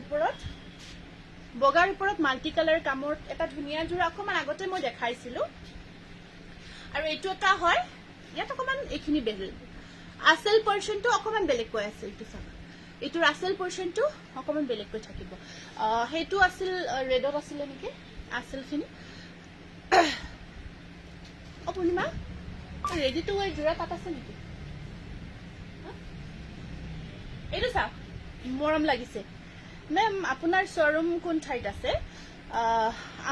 ওপৰত মাল্টি কালাৰ কামৰ এটা ধুনীয়া জোৰা অকমান আগতে মই দেখাইছিলো আৰু এইটো এটা হয় ইয়াত অকমান এইখিনি বেলেগ আসল পোৰশনটো অকমান বেলেগ কৈ আছে এইটো চাওক এইটোৰ আসল পোৰশনটো অকমান বেলেগ কৈ থাকিব হেতু আছিল ৰেডত আছিল নেকি আসলখিনি অপূৰ্ণিমা ৰেডি টু ৱেৰ জোৰা তাত আছে নেকি এইটো চাওক মৰম লাগিছে মেম আপোনাৰ শ্বৰুম কোন ঠাইত আছে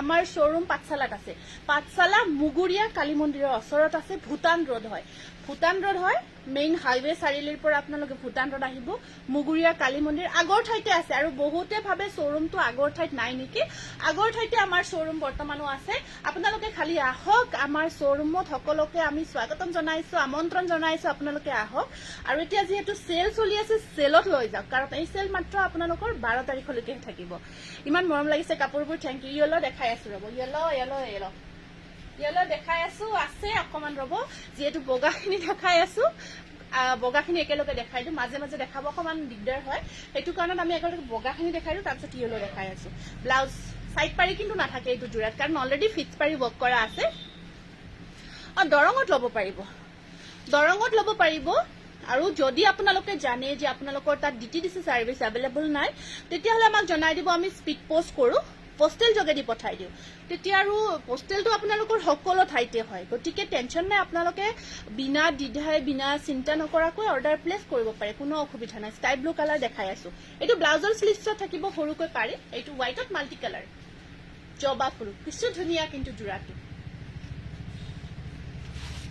আমাৰ শ্বৰুম পাঠশালাত আছে পাঠশালা মুগুৰিয়া কালী মন্দিৰৰ ওচৰত আছে ভূটান ৰোড হয় মেইন হাইৱে চাৰিলিৰ পৰা আপোনালোকে ভূটান ৰোড আহিব মুগুৰিয়া কালী মন্দিৰ আগৰ ঠাইতে আছে আৰু বহুতে ভাবে শ্বৰুমটো আগৰ ঠাইত নাই নেকি আগৰ ঠাইতে আমাৰ শ্বৰুম বৰ্তমানো আছে আপোনালোকে খালি আহক আমাৰ শ্বৰুমত সকলোকে আমি স্বাগতম জনাইছো আমন্ত্ৰণ জনাইছো আপোনালোকে আহক আৰু এতিয়া যেহেতু সেল চলি আছে সেলত লৈ যাওক কাৰণ এই সেল মাত্ৰ আপোনালোকৰ 12 তাৰিখলৈকে থাকিব ইমান মৰম লাগিছে কাপোৰবোৰ থ্যাংক ইউ ইয়েলো দেখাই আছো ৰব ইয়েলো দেখাই আছো আছে অকমান ৰব যেহেতু বগাখিনি দেখাই আছো বগাখিনি একেলগে দেখাই দিও মাজে মাজে দেখাব অকমান দিগদাৰ হয় এইটো কাৰণত আমি একেলগে বগাখিনি দেখাই দিও তাৰপিছত ইয়েলো দেখাই আছো ব্লাউজ সাইড পাৰি কিন্তু নাথাকে এইটো জোৰাত কাৰণ অলৰেডি ফিক্স পাৰি ৱৰ্ক কৰা আছে দৰঙত ল'ব পাৰিব আৰু যদি আপোনালোকে জানে যে আপোনালোকৰ তাত ডিটিডিসি সাৰ্ভিস अवेलेबल নাই তেতিয়াহলে আমাক জনাই দিব আমি স্পিড পোষ্ট কৰো পোস্টেল যোগেদি পঠাই দিও তেতিয়া আৰু পোস্টেলটো আপোনালোকৰ সকলো ঠাইতে হয় গতিকে টেনচন নাই আপোনালোকে বিনা দ্বিধাই বিনা চিন্তা নকৰাকৈ অৰ্ডাৰ প্লেস কৰিব পাৰে কোনো অসুবিধা নাই স্কাই ব্লু কালাৰ দেখাই আছো এইটো ব্লাউজৰ স্লিভছত থাকিব সৰুকৈ পাৰি এইটো হোৱাইটত মাল্টি কালাৰ জবা ফুল কিছু ধুনীয়া কিন্তু জোৰাটো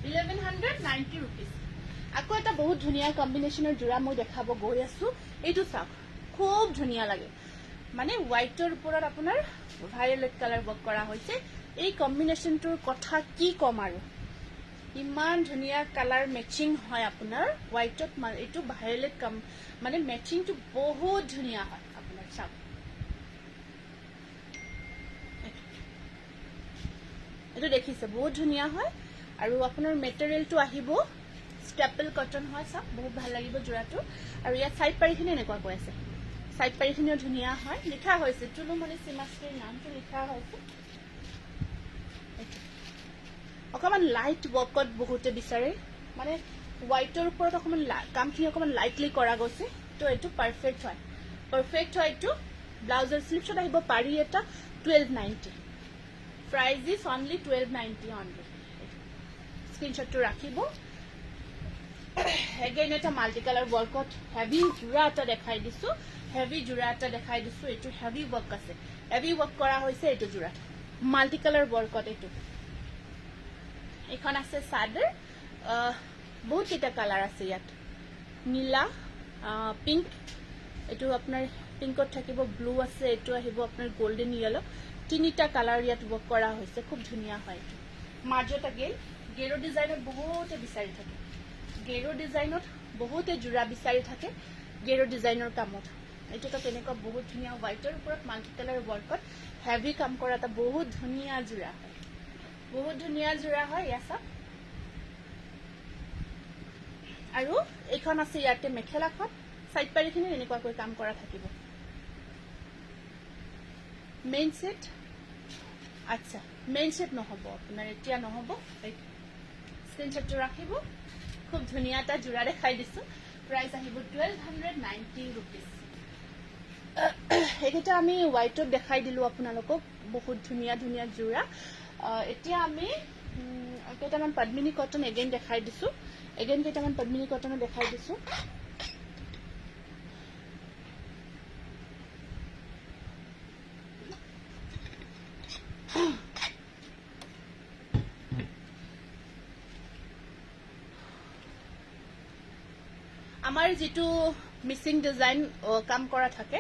1190 rupees আকৌ এটা বহুত ধুনীয়া কম্বিনেশনৰ জোৰা মই দেখাব গৈ আছো এইটো চাওক খুব ধুনীয়া লাগে মানে হোৱাইটৰ ওপৰত আপোনাৰ ভায়োলেট কালাৰ ৱৰ্ক কৰা হৈছে এই কম্বিনেশনটোৰ কথা কি কম আৰু ইমান ধুনীয়া কালাৰ মেচিং হয় আপোনাৰ হোৱাইটত এইটো ভায়োলেট মানে মেচিংটো বহুত ধুনীয়া হয় আপোনাৰ চাওক এইটো দেখিছে বহুত ধুনীয়া হয় আৰু আপোনাৰ মেটেৰিয়েলটো আহিব স্টেপল কটন হয় চাওক বহুত ভাল লাগিব জোৰাটো আৰু ইয়াত সাইড পাৰিখিনি এনেকুৱা কৈ আছে সাইড পাৰিখিনিও ধুনীয়া হয় লিখা হৈছে টুলুমণি সীমাশ্ৰীৰ নামটো লিখা হৈছে অকমান লাইট ৱৰ্কত বহুতে বিচাৰে মানে হোৱাইটৰ ওপৰত অকমান কামখিনি অকমান লাইটলি কৰা গৈছে তো এইটো পাৰফেক্ট হয় এইটো ব্লাউজৰ স্লিভছত আহিব পাৰি এটা 1290 প্ৰাইস ইজ অনলি 1290 অনলি স্ক্ৰিনশ্বটটো ৰাখিব এগেইন এটা মাল্টি কালাৰ ৱৰ্কত হেভি জোৰা এটা দেখাই দিছো এইটো হেভি ৱৰ্ক আছে হেভি ৱৰ্ক কৰা হৈছে এইটো জোৰাত মাল্টি কালাৰ ৱৰ্কত এইখন আছে চাদৰ বহুত কেইটা কালাৰ আছে ইয়াত নীলা পিংক এইটো আপোনাৰ পিংকত থাকিব ব্লু আছে এইটো আহিব আপোনাৰ গোল্ডেন ইয়েলো তিনিটা কালাৰ ইয়াত ৱৰ্ক কৰা হৈছে খুব ধুনীয়া হয় এইটো মাজত গেৰো ডিজাইনত বহুতে বিচাৰি থাকে গেৰো ডিজাইনত বহুতে জোৰা বিচাৰি থাকে গেৰো ডিজাইনৰ কামত এইটো তেনেকুৱা বহুত ধুনীয়া হোৱাইটৰ ওপৰত মাল্টি কালাৰ ৱৰ্কত হেভি কাম কৰা এটা বহুত ধুনীয়া জোৰা হয় ইয়াত আৰু এইখন আছে ইয়াতে মেখেলাখন সাইড পাৰিখিনি এনেকুৱাকৈ কাম কৰা থাকিব মেইন সেট আচ্ছা মেইন সেট নহব আপোনাৰ এতিয়া নহব স্ক্ৰিনশ্বটটো ৰাখিব খুব ধুনীয়া এটা জোৰা দেখাই দিছো প্ৰাইস আহিব 1290 rupees এইটা আমি হোৱাইটত দেখাই দিলো আপোনালোকক বহুত ধুনীয়া জোৰা এতিয়া আমি কেইটামান পদ্মিনী কটন এগেইন দেখাই দিছো কেইটামান পদ্মিনী কটনো দেখাই দিছো আমাৰ যেটো মিসিং ডিজাইন কাম কৰা থাকে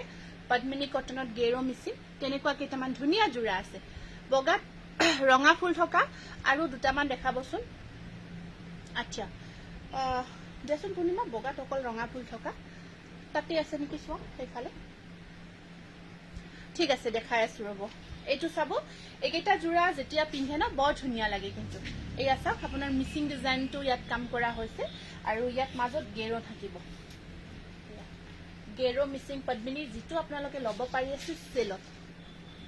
পদ্মিনী কটনত গেৰো মিচিং তেনেকুৱা কেইটামান ধুনীয়া জোৰা আছে বগাত ৰঙা ফুল থকা আৰু দুটামান দেখাবচোন আচ্ছা দেচোন পূৰ্ণিমা বগাত অকল ৰঙা ফুল থকা তাতে আছে নেকি চোৱা সেইফালে ঠিক আছে দেখাই আছো ৰব এইটো চাব এইকেইটা জোৰা যেতিয়া পিন্ধে ন বৰ ধুনীয়া লাগে কিন্তু এয়া চাওক আপোনাৰ মিচিং ডিজাইনটো ইয়াত কাম কৰা হৈছে আৰু ইয়াত মাজত গেৰো থাকিব গেৰো মিচিং পদ্মিনী যিটো আপোনালোকে ল'ব পাৰি আছে চেলত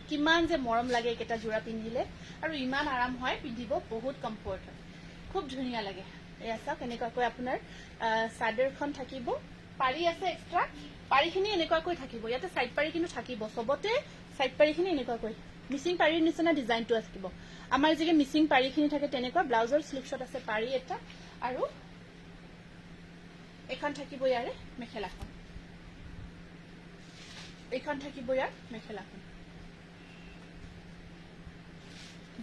কিমান যে মৰম লাগে এইকেইটা জোৰা পিন্ধিলে আৰু ইমান আৰাম হয় পিন্ধিব বহুত কমফৰ্ট হয় খুব ধুনীয়া লাগে এয়া চাওক এনেকুৱাকৈ আপোনাৰ চাদৰখন থাকিব পাৰি আছে এক্সট্ৰা পাৰিখিনি এনেকুৱাকৈ থাকিব ইয়াতে সাইড পাৰি কিন্তু থাকিব সবতে সাইড পাৰিখিনি এনেকুৱাকৈ মিচিং পাৰিৰ নিচিনা ডিজাইনটো থাকিব আমাৰ যে মিচিং পাৰিখিনি থাকে তেনেকুৱা ব্লাউজৰ স্লিপছত আছে পাৰি এটা আৰু এখন থাকিব ইয়াৰে মেখেলাখন এইখন থাকিব ইয়াৰ মেখেলাখন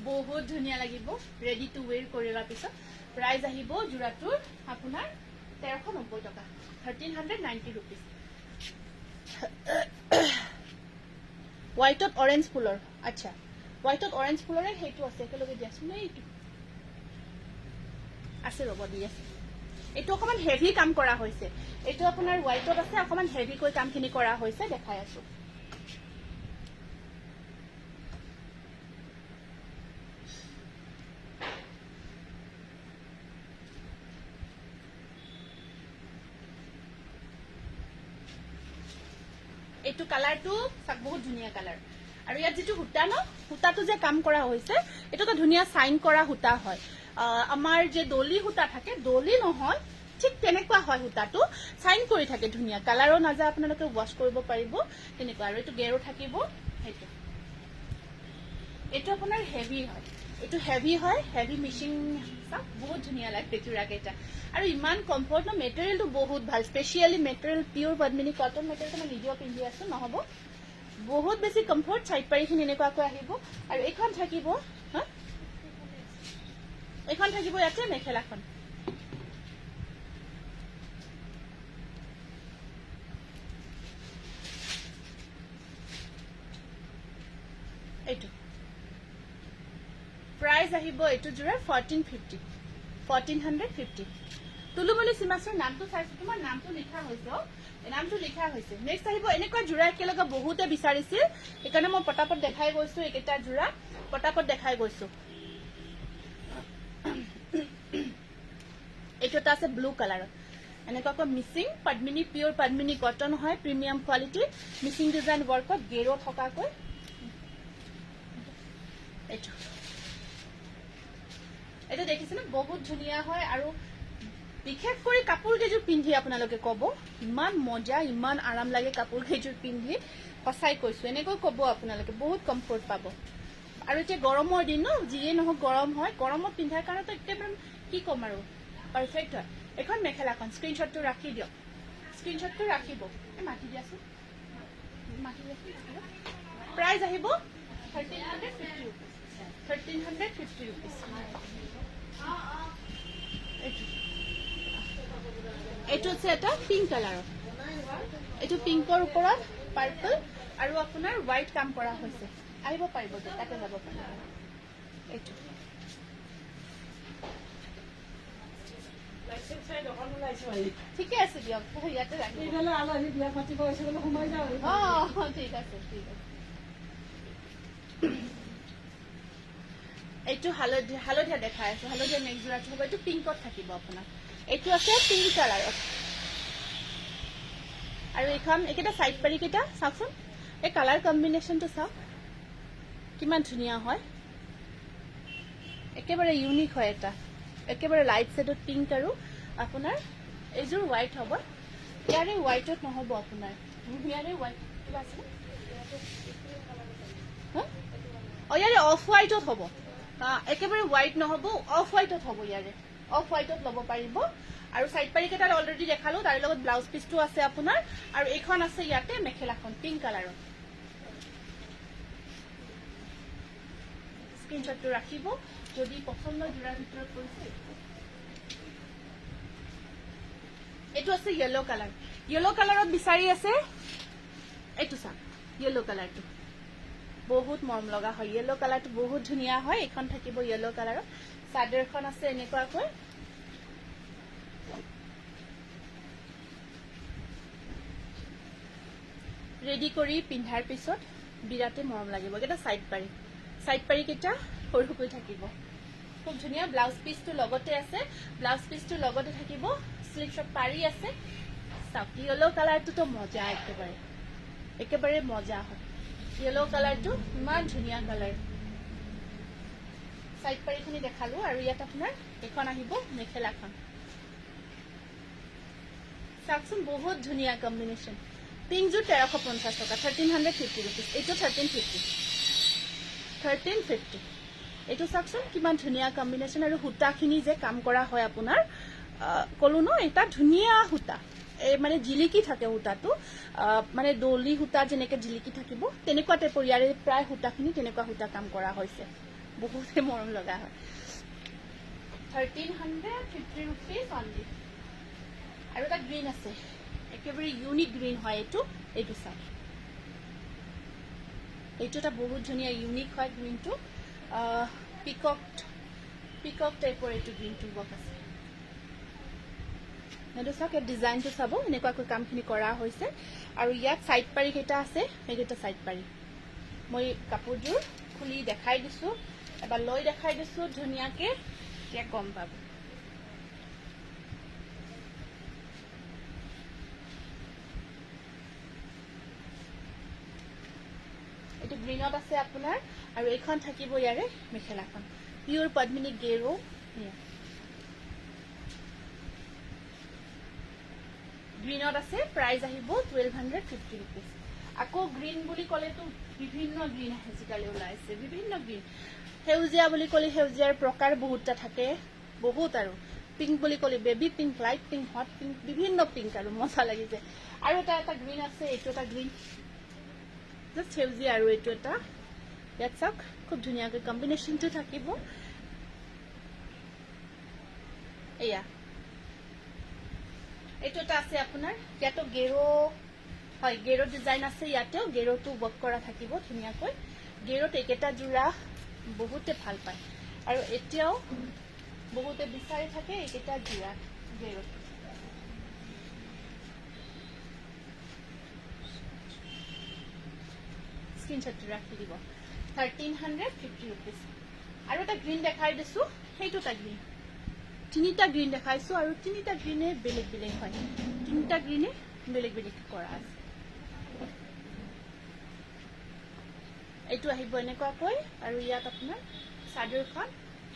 বহুত ধুনীয়া লাগিব ৰেডি টু ওয়েৰ কৰিবা পিছত প্ৰাইস আহিব জোৰাটোৰ আপোনাৰ 1390 টকা 1390 रुपीस হোয়াইটত অৰেঞ্জ ফুলৰ আচ্ছা হোয়াইটত অৰেঞ্জ ফুলৰে হেইটো আছে একেলগে দিয়াছো নে এইটো আছে ৰব দি আছে এইটো অকমান হেভি কাম কৰা হৈছে এইটো আপোনাৰ হোয়াইটত আছে অকমান হেভি কৈ কামখিনি কৰা হৈছে দেখাই আছো এইটো কালাৰটো সাক বহুত ধুনীয়া কালাৰ আৰু ইয়াত যেটো হুটা ন হুটাটো যে কাম কৰা হৈছে এটো তো ধুনীয়া সাইন কৰা হুটা হয় আমাৰ যে দলি হুটা থাকে দলি নহয় ঠিক তেনেকুৱা হয় হুটাটো সাইন কৰি থাকে ধুনীয়া কালাৰো নাজা আপোনালোকে ওয়াশ কৰিব পাৰিব তেনেকুৱা আৰু এটো গেৰো থাকিব হেটো এটো আপোনাৰ হেভি হয় হেভি মিচিং সাক বহুত ধুনীয়া লাগে জোৰা কেইটা আৰু ইমান কমফৰ্ট ন মেটেৰিয়েলটো বহুত ভাল স্পেশালি মেটেৰিয়েল পিওৰ পদ্মিনী কটন মেটেৰিয়েল মই নিজেও পিন্ধি আছো নহব বহুত বেছি কমফৰ্ট সাইড পাৰিখিনি এনেকুৱাকৈ আহিব আৰু এইখন থাকিব এইখন থাকিব ইয়াতে মেখেলাখন এইটো প্ৰাইস আহিব এইটো জোৰা 1450 তুলুমলি সীমাসৰ নামটো চাইছো তোমাৰ নামটো লিখা হৈছে নেক্সট আহিব এনেকুৱা জোৰা একেলগে বহুতে বিচাৰিছিল একাৰণে মই পটাপট দেখাই গৈছো একেটা জোৰা পটাপট দেখাই গৈছো এইটো আছে ব্লু কালাৰ এনেকুৱাকৈ মিচিং পদ্মিনী পিওৰ পদ্মিনী কটন হয় premium quality Mising design ওয়াৰ্কত Gero থকাকৈ এইটো দেখিছেনে বহুত ধুনীয়া হয় আৰু বিশেষ কৰি কাপোৰ কেজুৰ পিন্ধি আপোনালোকে কব ইমান মজা ইমান আৰাম লাগে কাপোৰ কেজুৰ পিন্ধি সঁচাই কৈছো এনেকৈ কব আপোনালোকে বহুত কমফৰ্ট পাব আৰু এতিয়া গৰমৰ দিন ন যিয়ে নহওক গৰম হয় গৰমত পিন্ধাৰ কাৰণে তো একেবাৰে কি কম আৰু পাৰফেক্ট হয় এখন মেখেলাখন স্ক্ৰিনশ্বটটো ৰাখি দিয়ক স্ক্ৰিনশ্বটটো ৰাখিব মাটি দিয়াছো প্ৰাইস আহিব 1350 rupees এইটো আছে এটা পিংক কালাৰৰ এইটো পিংকৰ ওপৰত পাৰ্পল আৰু আপোনাৰ হোৱাইট কাম কৰা হৈছে আহিব পাৰিব তাতে যাব পাৰিব এইটো ঠিকে আছে দিয়ক ইয়াতে ৰাখিব ঠিক আছে এইটো হালধীয়া দেখাই আছো হালধীয়া নেক্সট জোৰাটো হ'ব এইটো পিংকত থাকিব আপোনাৰ এইটো আছে পিংক কালাৰত আৰু এইখন একেটা সাইড পাৰি কেইটা চাওকচোন এই কালাৰ কম্বিনেশ্যনটো চাওক কিমান ধুনীয়া হয় একেবাৰে ইউনিক হয় এটা একেবাৰে লাইট শেডত পিংক আৰু আপোনাৰ এইযোৰ হোৱাইট হ'ব ইয়াৰে হোৱাইটত নহ'ব আপোনাৰ ইয়াৰে হোৱাইট কিবা আছে ইয়াৰে অফ হোৱাইটত হ'ব একেবাৰে হোৱাইট নহ'ব অফ হোৱাইটত হ'ব ইয়াৰে অফ হোৱাইটত ল'ব পাৰিব আৰু সাইড পাৰি কেইটাত অলৰেডি দেখালো তাৰ লগত ব্লাউজ পিসটো আছে আপোনাৰ আৰু এইখন আছে ইয়াতে মেখেলাখন পিংক কালাৰৰ স্ক্ৰিনশ্বটটো ৰাখিব যদি পছন্দ জোৰাৰ ভিতৰত পৰিছে এইটো আছে ইয়েলো কালাৰত বিচাৰি আছে এইটো চাওক য়েলো কালাৰটো বহুত মৰম লগা হয় য়েলো কালাৰটো বহুত ধুনীয়া হয় এইখন থাকিব য়েলো কালাৰত চাদৰখন আছে এনেকুৱাকৈ ৰেডি কৰি পিন্ধাৰ পিছত বিৰাটে মৰম লাগিব এটা সাইড পাৰি কেইটা সৰুকৈ থাকিব খুব ধুনীয়া ব্লাউজ পিসটো লগতে আছে ব্লাউজ পিসটো লগতে থাকিব স্লিভছত পাৰি আছে চাওক য়েলো কালাৰটো মজা একেবাৰে মজা হয় য়েলো কালাৰটো ইমান ধুনীয়া কালাৰ সাইড পাৰিখিনি দেখালো আৰু ইয়াত আপোনাৰ এখন আহিব মেখেলাখন চাওকচোন বহুত ধুনীয়া কম্বিনেশ্যন পিংকযোৰ 1350 টকা 1350 रुपीस এইটো 1350 এইটো চাওকচোন কিমান ধুনীয়া কম্বিনেশ্যন আৰু হুতাখিনি যে কাম কৰা হয় আপোনাৰ কলো ন এটা ধুনীয়া হুতা এই মানে জিলিকি থাকে হুতাটো মানে দলি হুতা যেনেকে জিলিকি থাকিব তেনেকুৱা টাইপৰ ইয়াৰে প্ৰায় হুতাখিনি তেনেকুৱা হুতা কাম কৰা হৈছে বহুতে মৰম লগা হয় 1350 रुपीस অনলি আৰু এটা গ্ৰীণ আছে একেবাৰে ইউনিক গ্ৰীণ হয় এইটো চাওক এইটো এটা বহুত ধুনীয়া ইউনিক হয় গ্ৰীণটো পিকক টাইপৰ এইটো গ্ৰীণটো বক আছে এইটো চাওক এই ডিজাইনটো চাব এনেকুৱাকৈ কামখিনি কৰা হৈছে আৰু ইয়াত সাইড পাৰি কেইটা আছে সেইকেইটা সাইড পাৰি মই কাপোৰযোৰ খুলি দেখাই দিছো এবাৰ লৈ দেখাই দিছো ধুনীয়াকে এতিয়া গম পাব এইটো গ্ৰীণত আছে আপোনাৰ আৰু এইখন থাকিব ইয়াৰে মেখেলাখন পিওৰ পদ্মিনী গেৰো গ্ৰীণত আছে প্ৰাইস আহিব 1250 रुपीस আকৌ গ্ৰীণ বুলি ক'লেতো বিভিন্ন গ্ৰীণ আজিকালি ওলাইছে বিভিন্ন গ্ৰীণ সেউজীয়া বুলি ক'লে সেউজীয়াৰ প্ৰকাৰ বহুতটা থাকে বহুত আৰু পিংক বুলি ক'লে baby pink light pink hot pink বিভিন্ন পিংক আৰু মজা লাগিছে আৰু এটা গ্ৰীণ আছে এইটো এটা গ্ৰীণ জাস্ট সেউজীয়া আৰু এইটো এটা ইয়াত চাওক খুব ধুনীয়াকৈ কম্বিনেশ্যনটো থাকিব এয়া এইটো এটা আছে আপোনাৰ ইয়াতো গেৰো হয় গেৰো ডিজাইন আছে ইয়াতেও গেৰোটো ওয়াৰ্ক কৰা থাকিব ধুনীয়াকৈ গেৰোত একেটা জোৰা বহুতে ভাল পায় আৰু এতিয়াও বহুতে বিচাৰি থাকে একেটা জোৰা গেৰোত স্ক্ৰিনশটটো ৰাখি দিব 1350 रुपीस আৰু এটা গ্ৰীণ দেখাই দিছো সেইটো এটা গ্ৰীণ তিনিটা গ্ৰীণ দেখাইছো আৰু তিনিটা গ্ৰীনে বেলেগ বেলেগ হয় তিনিটা গ্ৰীনে বেলেগ বেলেগ কৰা আছে এইটো আহিব এনেকুৱাকৈ আৰু ইয়াত আপোনাৰ চাদৰখন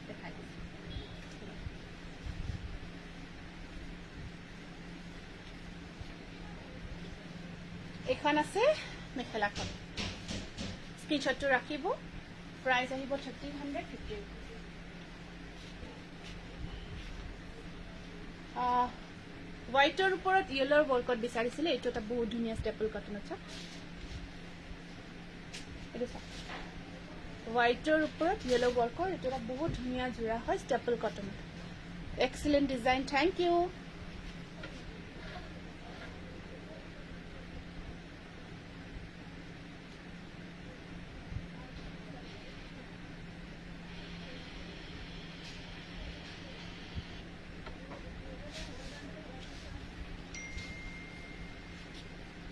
দেখাই দিছো এখন আছে মেখেলাখন স্ক্ৰিনশটটো ৰাখিব প্ৰাইস আহিব 1350 হোয়াইটৰ ওপৰত ইয়েলোৰ বৰ্কত বিচাৰিছিলে এইটো এটা বহুত ধুনীয়া ষ্টেপল কটন আছে এইটো চাওক হোয়াইটৰ ওপৰত ইয়েলো বৰ্কৰ এইটো এটা বহুত ধুনীয়া জোৰা হয় staple cotton excellent design thank you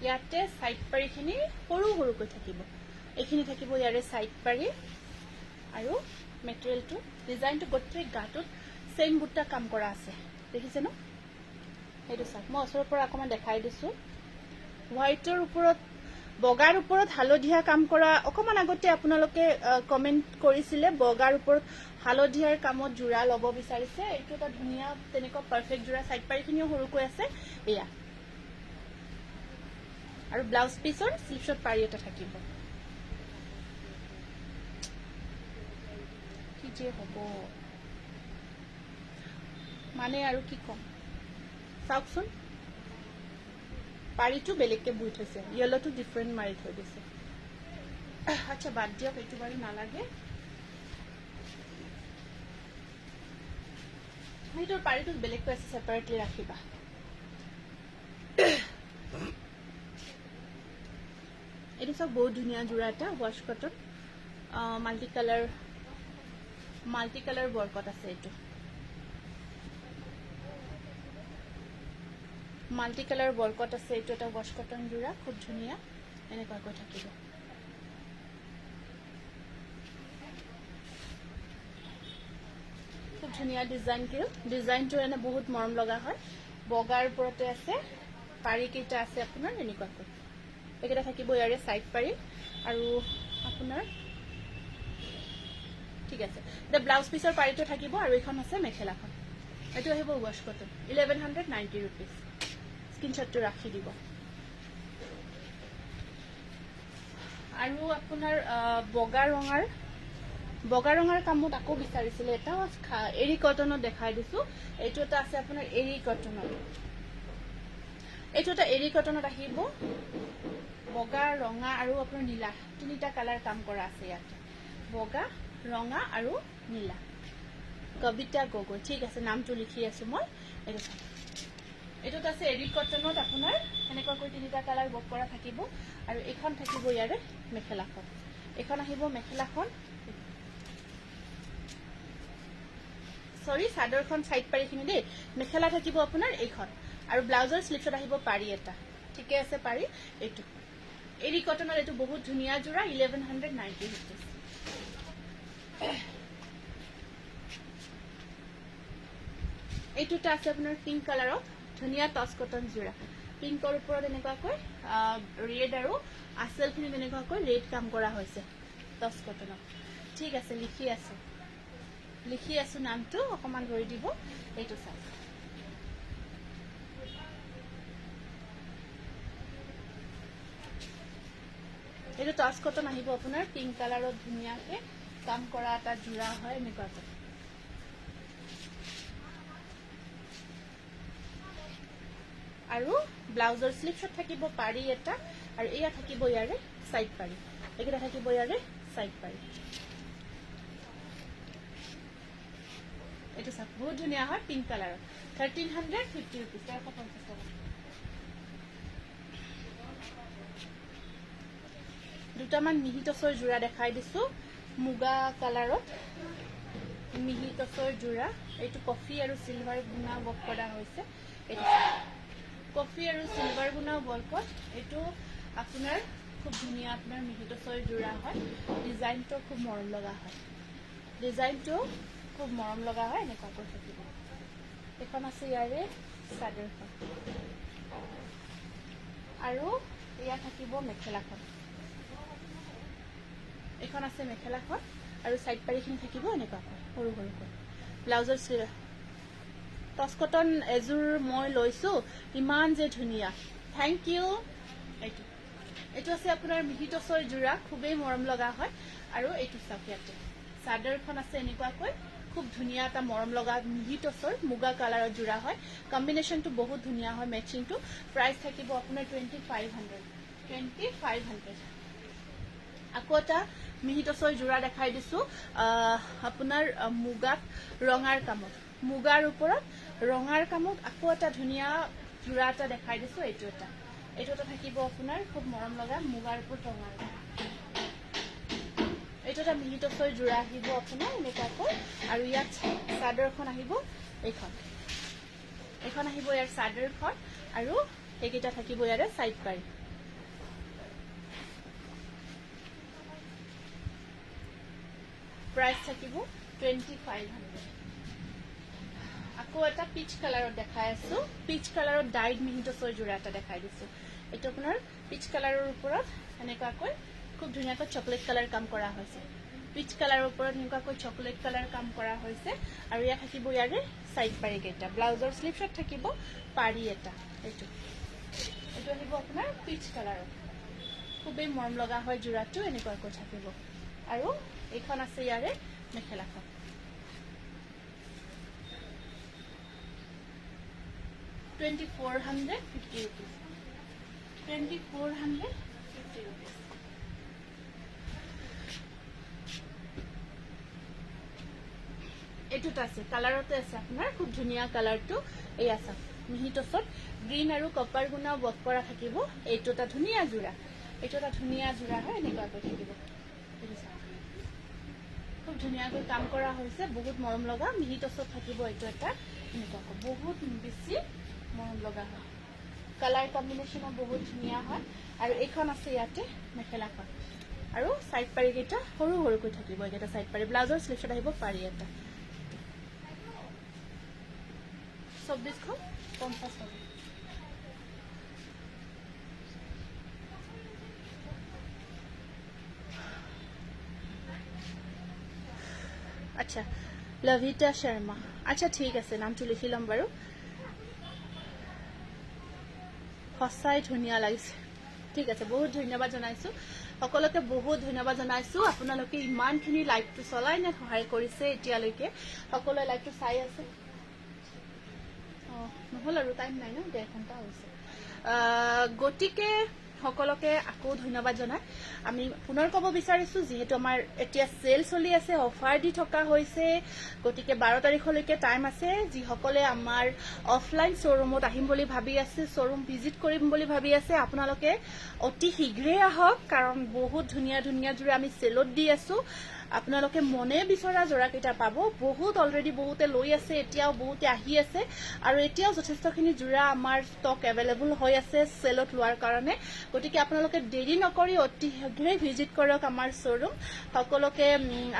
ইয়াতে সাইড পাৰিখিনি সৰু সৰুকৈ থাকিব এইখিনি থাকিব ইয়াৰে সাইড পাৰি আৰু মেটেৰিয়েলটো ডিজাইনটো গোটেই গাটোত সেম বুটা কাম কৰা আছে দেখিছে ন এইটো চাওক মই ওচৰৰ পৰা অকমান দেখাই দিছো হোয়াইটৰ ওপৰত বগাৰ ওপৰত হালধীয়া কাম কৰা অকমান আগতে আপোনালোকে কমেন্ট কৰিছিলে বগাৰ ওপৰত হালধীয়াৰ কামত জোৰা লব বিচাৰিছে এইটো এটা ধুনীয়া তেনেকুৱা পাৰফেক্ট জোৰা সাইড পাৰিখিনিও সৰুকৈ আছে এয়া আৰু ব্লাউজ পিসৰ স্লিভছত পাৰি এটা থাকিব কি যে হ'ব মানে আৰু কি কম চাওকচোন পাৰিটো বেলেগকে বুই থৈছে ইয়েলোটো ডিফাৰেন্ট মাৰি থৈ দিছে আচ্ছা বাদ দিয়ক এইটো বাৰু নালাগে এইটোৰ পাৰিটো বেলেগকৈ আছে সেপাৰেটলি ৰাখিবা এইটো সব বহুত ধুনীয়া জোড়া এটা ওয়াশ কটন মাল্টি কালার বরকট আছে এইটো মাল্টি কালার বরকট আছে এইটো এটা ওয়াশ কটন জোড়া খুব ধুনীয়া এনেকুৱাকৈ থাকিব খুব ধুনীয়া ডিজাইনটো এনে বহুত মৰম লগা হয় বগাৰ ওপৰতে আছে পাৰি কেইটা আছে আপোনাৰ এনেকুৱাকৈ একেটা থাকিব ইয়াৰে সাইড পাৰি আৰু আপোনাৰ ঠিক আছে এটা ব্লাউজ পিসৰ পাৰিটো থাকিব আৰু এখন আছে মেখেলাখন এটো আহিব ওয়াশ কটন 1190 रुपीस স্ক্ৰিনশটটো ৰাখি দিব আৰু আপোনাৰ বগা ৰঙৰ কামত আকৌ বিচাৰিছিলে এটা এৰি কটনত দেখাই দিছো এইটো এটা আছে আপোনাৰ এৰি কটনত এইটো এটা এৰি কটনত আহিব বগা ৰঙা আৰু আপোনাৰ নীলা তিনিটা কালাৰ কাম কৰা আছে ইয়াত বগা ৰঙা আৰু নীলা কবিতা গগৈ ঠিক আছে নামটো লিখি আছো মই এইটো আছে এৰি কটনত আপোনাৰ এনেকুৱাকৈ তিনিটা কালাৰ বক কৰা থাকিব আৰু এখন থাকিব ইয়াৰে মেখেলাখন এখন আহিব মেখেলাখন সৰি সাদৰখন সাইড পাৰিখিনি দেই মেখেলা থাকিব আপোনাৰ এইখন আৰু ব্লাউজৰ স্লিপছত আহিব পাৰি এটা ঠিকে আছে পাৰি এইটো এৰি কটনৰ এইটো বহুত ধুনীয়া জোড়া 1190 रुपीस এইটোটা আছে আপোনাৰ পিংক কালাৰত ধুনীয়া টচ কটন জোড়া পিংকৰ ওপৰত এনেকুৱাকৈ ৰেড আৰু আসলখিনি এনেকুৱাকৈ ৰেড কাম কৰা হৈছে টচ কটনত ঠিক আছে লিখি আছো নামটো অকমান ধৰি দিব এইটো চাই এইটো টচ কটন আহিব আপোনাৰ পিংক কালাৰত ধুনীয়াকে কাম কৰা এটা জোড়া হয় এনেকুৱাকৈ আৰু ব্লাউজৰ স্লিপছত থাকিব পাৰি এটা আৰু এয়া থাকিব ইয়াৰে সাইড পাৰি একেটা থাকিব ইয়াৰে সাইড পাৰি এইটো সব বহুত ধুনীয়া হয় পিংক কালাৰৰ 1350 रुपीस 1350 টকা দুটামান মিহি টচৰ জোড়া দেখাই দিছো মুগা কালাৰত মিহি টচৰ জোড়া এইটো কফি আৰু সিলভাৰ গুণা বক কৰা হৈছে এইটো কফি আৰু সিলভাৰ গুণা বলকট এইটো আপোনাৰ খুব ধুনীয়া আপোনাৰ মিহি টচৰ জোড়া হয় ডিজাইনটো খুব মৰম লগা হয় এনেকুৱাকৈ থাকিব এখন আছে ইয়াৰে চাদৰখন আৰু ইয়া থাকিব মেখেলাখন এখন আছে মেখেলাখন আৰু সাইড পাৰিখিনি থাকিব এনেকুৱাকৈ সৰু সৰুকৈ ব্লাউজৰ স্লিভ টচ কটন এজোৰ মই লৈছো ইমান যে ধুনীয়া থ্যাংক ইউ এইটো আছে আপোনাৰ মিহি টচৰ জোড়া খুবেই মৰম লগা হয় আৰু এইটো চাওক ইয়াতে চাদৰখন আছে এনেকুৱাকৈ খুব ধুনীয়া এটা মৰম লগা মিহি টচৰ মুগা কালাৰৰ জোড়া হয় কম্বিনেশনটো বহুত ধুনীয়া হয় ম্যাচিংটো প্ৰাইস থাকিব আপোনাৰ 2500 আকৌ এটা মিহি টচৰ জোড়া দেখাই দিছো আপোনাৰ মুগা ৰঙাৰ কামত মুগাৰ ওপৰত ৰঙাৰ কামত আকৌ এটা ধুনীয়া জোড়া এটা দেখাই দিছো এইটো এটা থাকিব আপোনাৰ খুব মৰম লগা মুগাৰ ওপৰত ৰঙাৰ এইটো এটা মিহি টচৰ জোড়া আহিব আপোনাৰ এনেকুৱাকৈ আৰু ইয়াত চাদৰখন আহিব এইখন আহিব ইয়াৰ চাদৰখন আৰু এইকেইটা থাকিব ইয়াৰে সাইড পাৰি প্ৰাইস থাকিব 2500 আকৌ এটা পিচ কালাৰত দেখাই আছো পিচ কালাৰত ডাইড মিহি টচৰ জোড়া এটা দেখাই দিছো এইটো আপোনাৰ পিচ কালাৰৰ ওপৰত এনেকুৱাকৈ খুব ধুনীয়াকৈ চকলেট কালাৰ কাম কৰা হৈছে পিচ কালাৰৰ ওপৰত এনেকুৱাকৈ চকলেট কালাৰ কাম কৰা হৈছে আৰু ইয়া থাকিব ইয়াৰে সাইড পাৰি কেইটা ব্লাউজৰ স্লিপছত থাকিব পাৰি এটা এইটো আহিব আপোনাৰ পিচ কালাৰত খুবেই মৰম লগা হয় জোড়াটো এনেকুৱাকৈ থাকিব আৰু এইখন আছে ইয়াৰে মেখেলাখন 2450 rupees 2450 rupees এটুটা আছে কালাৰতে আছে আপোনাৰ খুব ধুনীয়া কালাৰটো এই আছে মিহি টচত গ্ৰীন আৰু কপাৰ গুণা বক কৰা থাকিব এইটোটা ধুনীয়া জোড়া এইটো এটা ধুনীয়া যোৰা হয়, এনেকুৱাকৈ থাকিব। দেখিছা খুব ধুনীয়াকৈ কাম কৰা হৈছে, বহুত মৰম লগা মিহি টচত থাকিব। এইটো এটা এনেকুৱাকৈ বহুত বেছি মৰম লগা হয়, কালাৰ কম্বিনেশ্যনো বহুত ধুনীয়া হয়। আৰু এইখন আছে ইয়াতে মেখেলাখন, আৰু চাইড পাৰিকেইটা সৰু সৰুকৈ থাকিব। এইকেইটা চাইড পাৰি ব্লাউজৰ শ্লিভছত আহিব পাৰি এটা 2450 হ'ব। আচ্ছা লভিতা শৰ্মা, আচ্ছা ঠিক আছে, নামটো লিখি ল'ম বাৰু। সঁচাই ধুনীয়া লাগিছে, ঠিক আছে, বহুত ধন্যবাদ জনাইছোঁ সকলোকে, বহুত ধন্যবাদ জনাইছোঁ। আপোনালোকে ইমানখিনি লাইভটো চলাই নে সহায় কৰিছে এতিয়ালৈকে, সকলোৱে লাইভটো চাই আছে। অঁ নহ'ল আৰু টাইম নাই ন, 1.5 ঘণ্টা হৈছে। গতিকে সকলোকে আকৌ ধন্যবাদ জনাই আমি পুনৰ ক'ব বিচাৰিছোঁ, যিহেতু আমাৰ এতিয়া চেল চলি আছে, অফাৰ দি থকা হৈছে, গতিকে 12 তাৰিখলৈকে টাইম আছে। যিসকলে আমাৰ অফলাইন শ্ব'ৰুমত আহিম বুলি ভাবি আছে, শ্ব'ৰুম ভিজিট কৰিম বুলি ভাবি আছে, আপোনালোকে অতি শীঘ্ৰেই আহক, কাৰণ বহুত ধুনীয়া ধুনীয়া যোৰা আমি চেলত দি আছোঁ। আপোনালোকে মনে বিচৰা যোৰাকেইটা পাব। বহুত অলৰেডি বহুতে লৈ আছে, এতিয়াও বহুতে আহি আছে, আৰু এতিয়াও যথেষ্টখিনি যোৰা আমাৰ ষ্টক এভেইলেবল হৈ আছে চেলত লোৱাৰ কাৰণে। গতিকে আপোনালোকে দেৰি নকৰি অতি শীঘ্ৰেই ভিজিট কৰক আমাৰ শ্ব'ৰুম। সকলোকে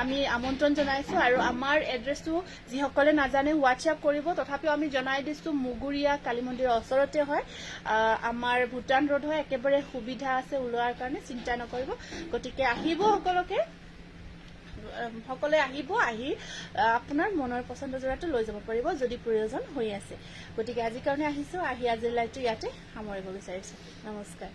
আমি আমন্ত্ৰণ জনাইছোঁ, আৰু আমাৰ এড্ৰেছটো যিসকলে নাজানে হোৱাটছএপ কৰিব, তথাপিও আমি জনাই দিছোঁ, মুগুৰীয়া কালী মন্দিৰৰ ওচৰতে হয়, আমাৰ ভূটান ৰোড হয়, একেবাৰে সুবিধা আছে ওলোৱাৰ কাৰণে, চিন্তা নকৰিব। গতিকে আহিব সকলোৱে আহিব, আহি আপোনাৰ মনৰ পচন্দৰ যোৰাটো লৈ যাব পাৰিব যদি প্ৰয়োজন হৈ আছে। গতিকে আজিৰ কাৰণে আহিছোঁ, আহি আজিৰ লাইভটো ইয়াতে সামৰিব বিচাৰিছোঁ। নমস্কাৰ।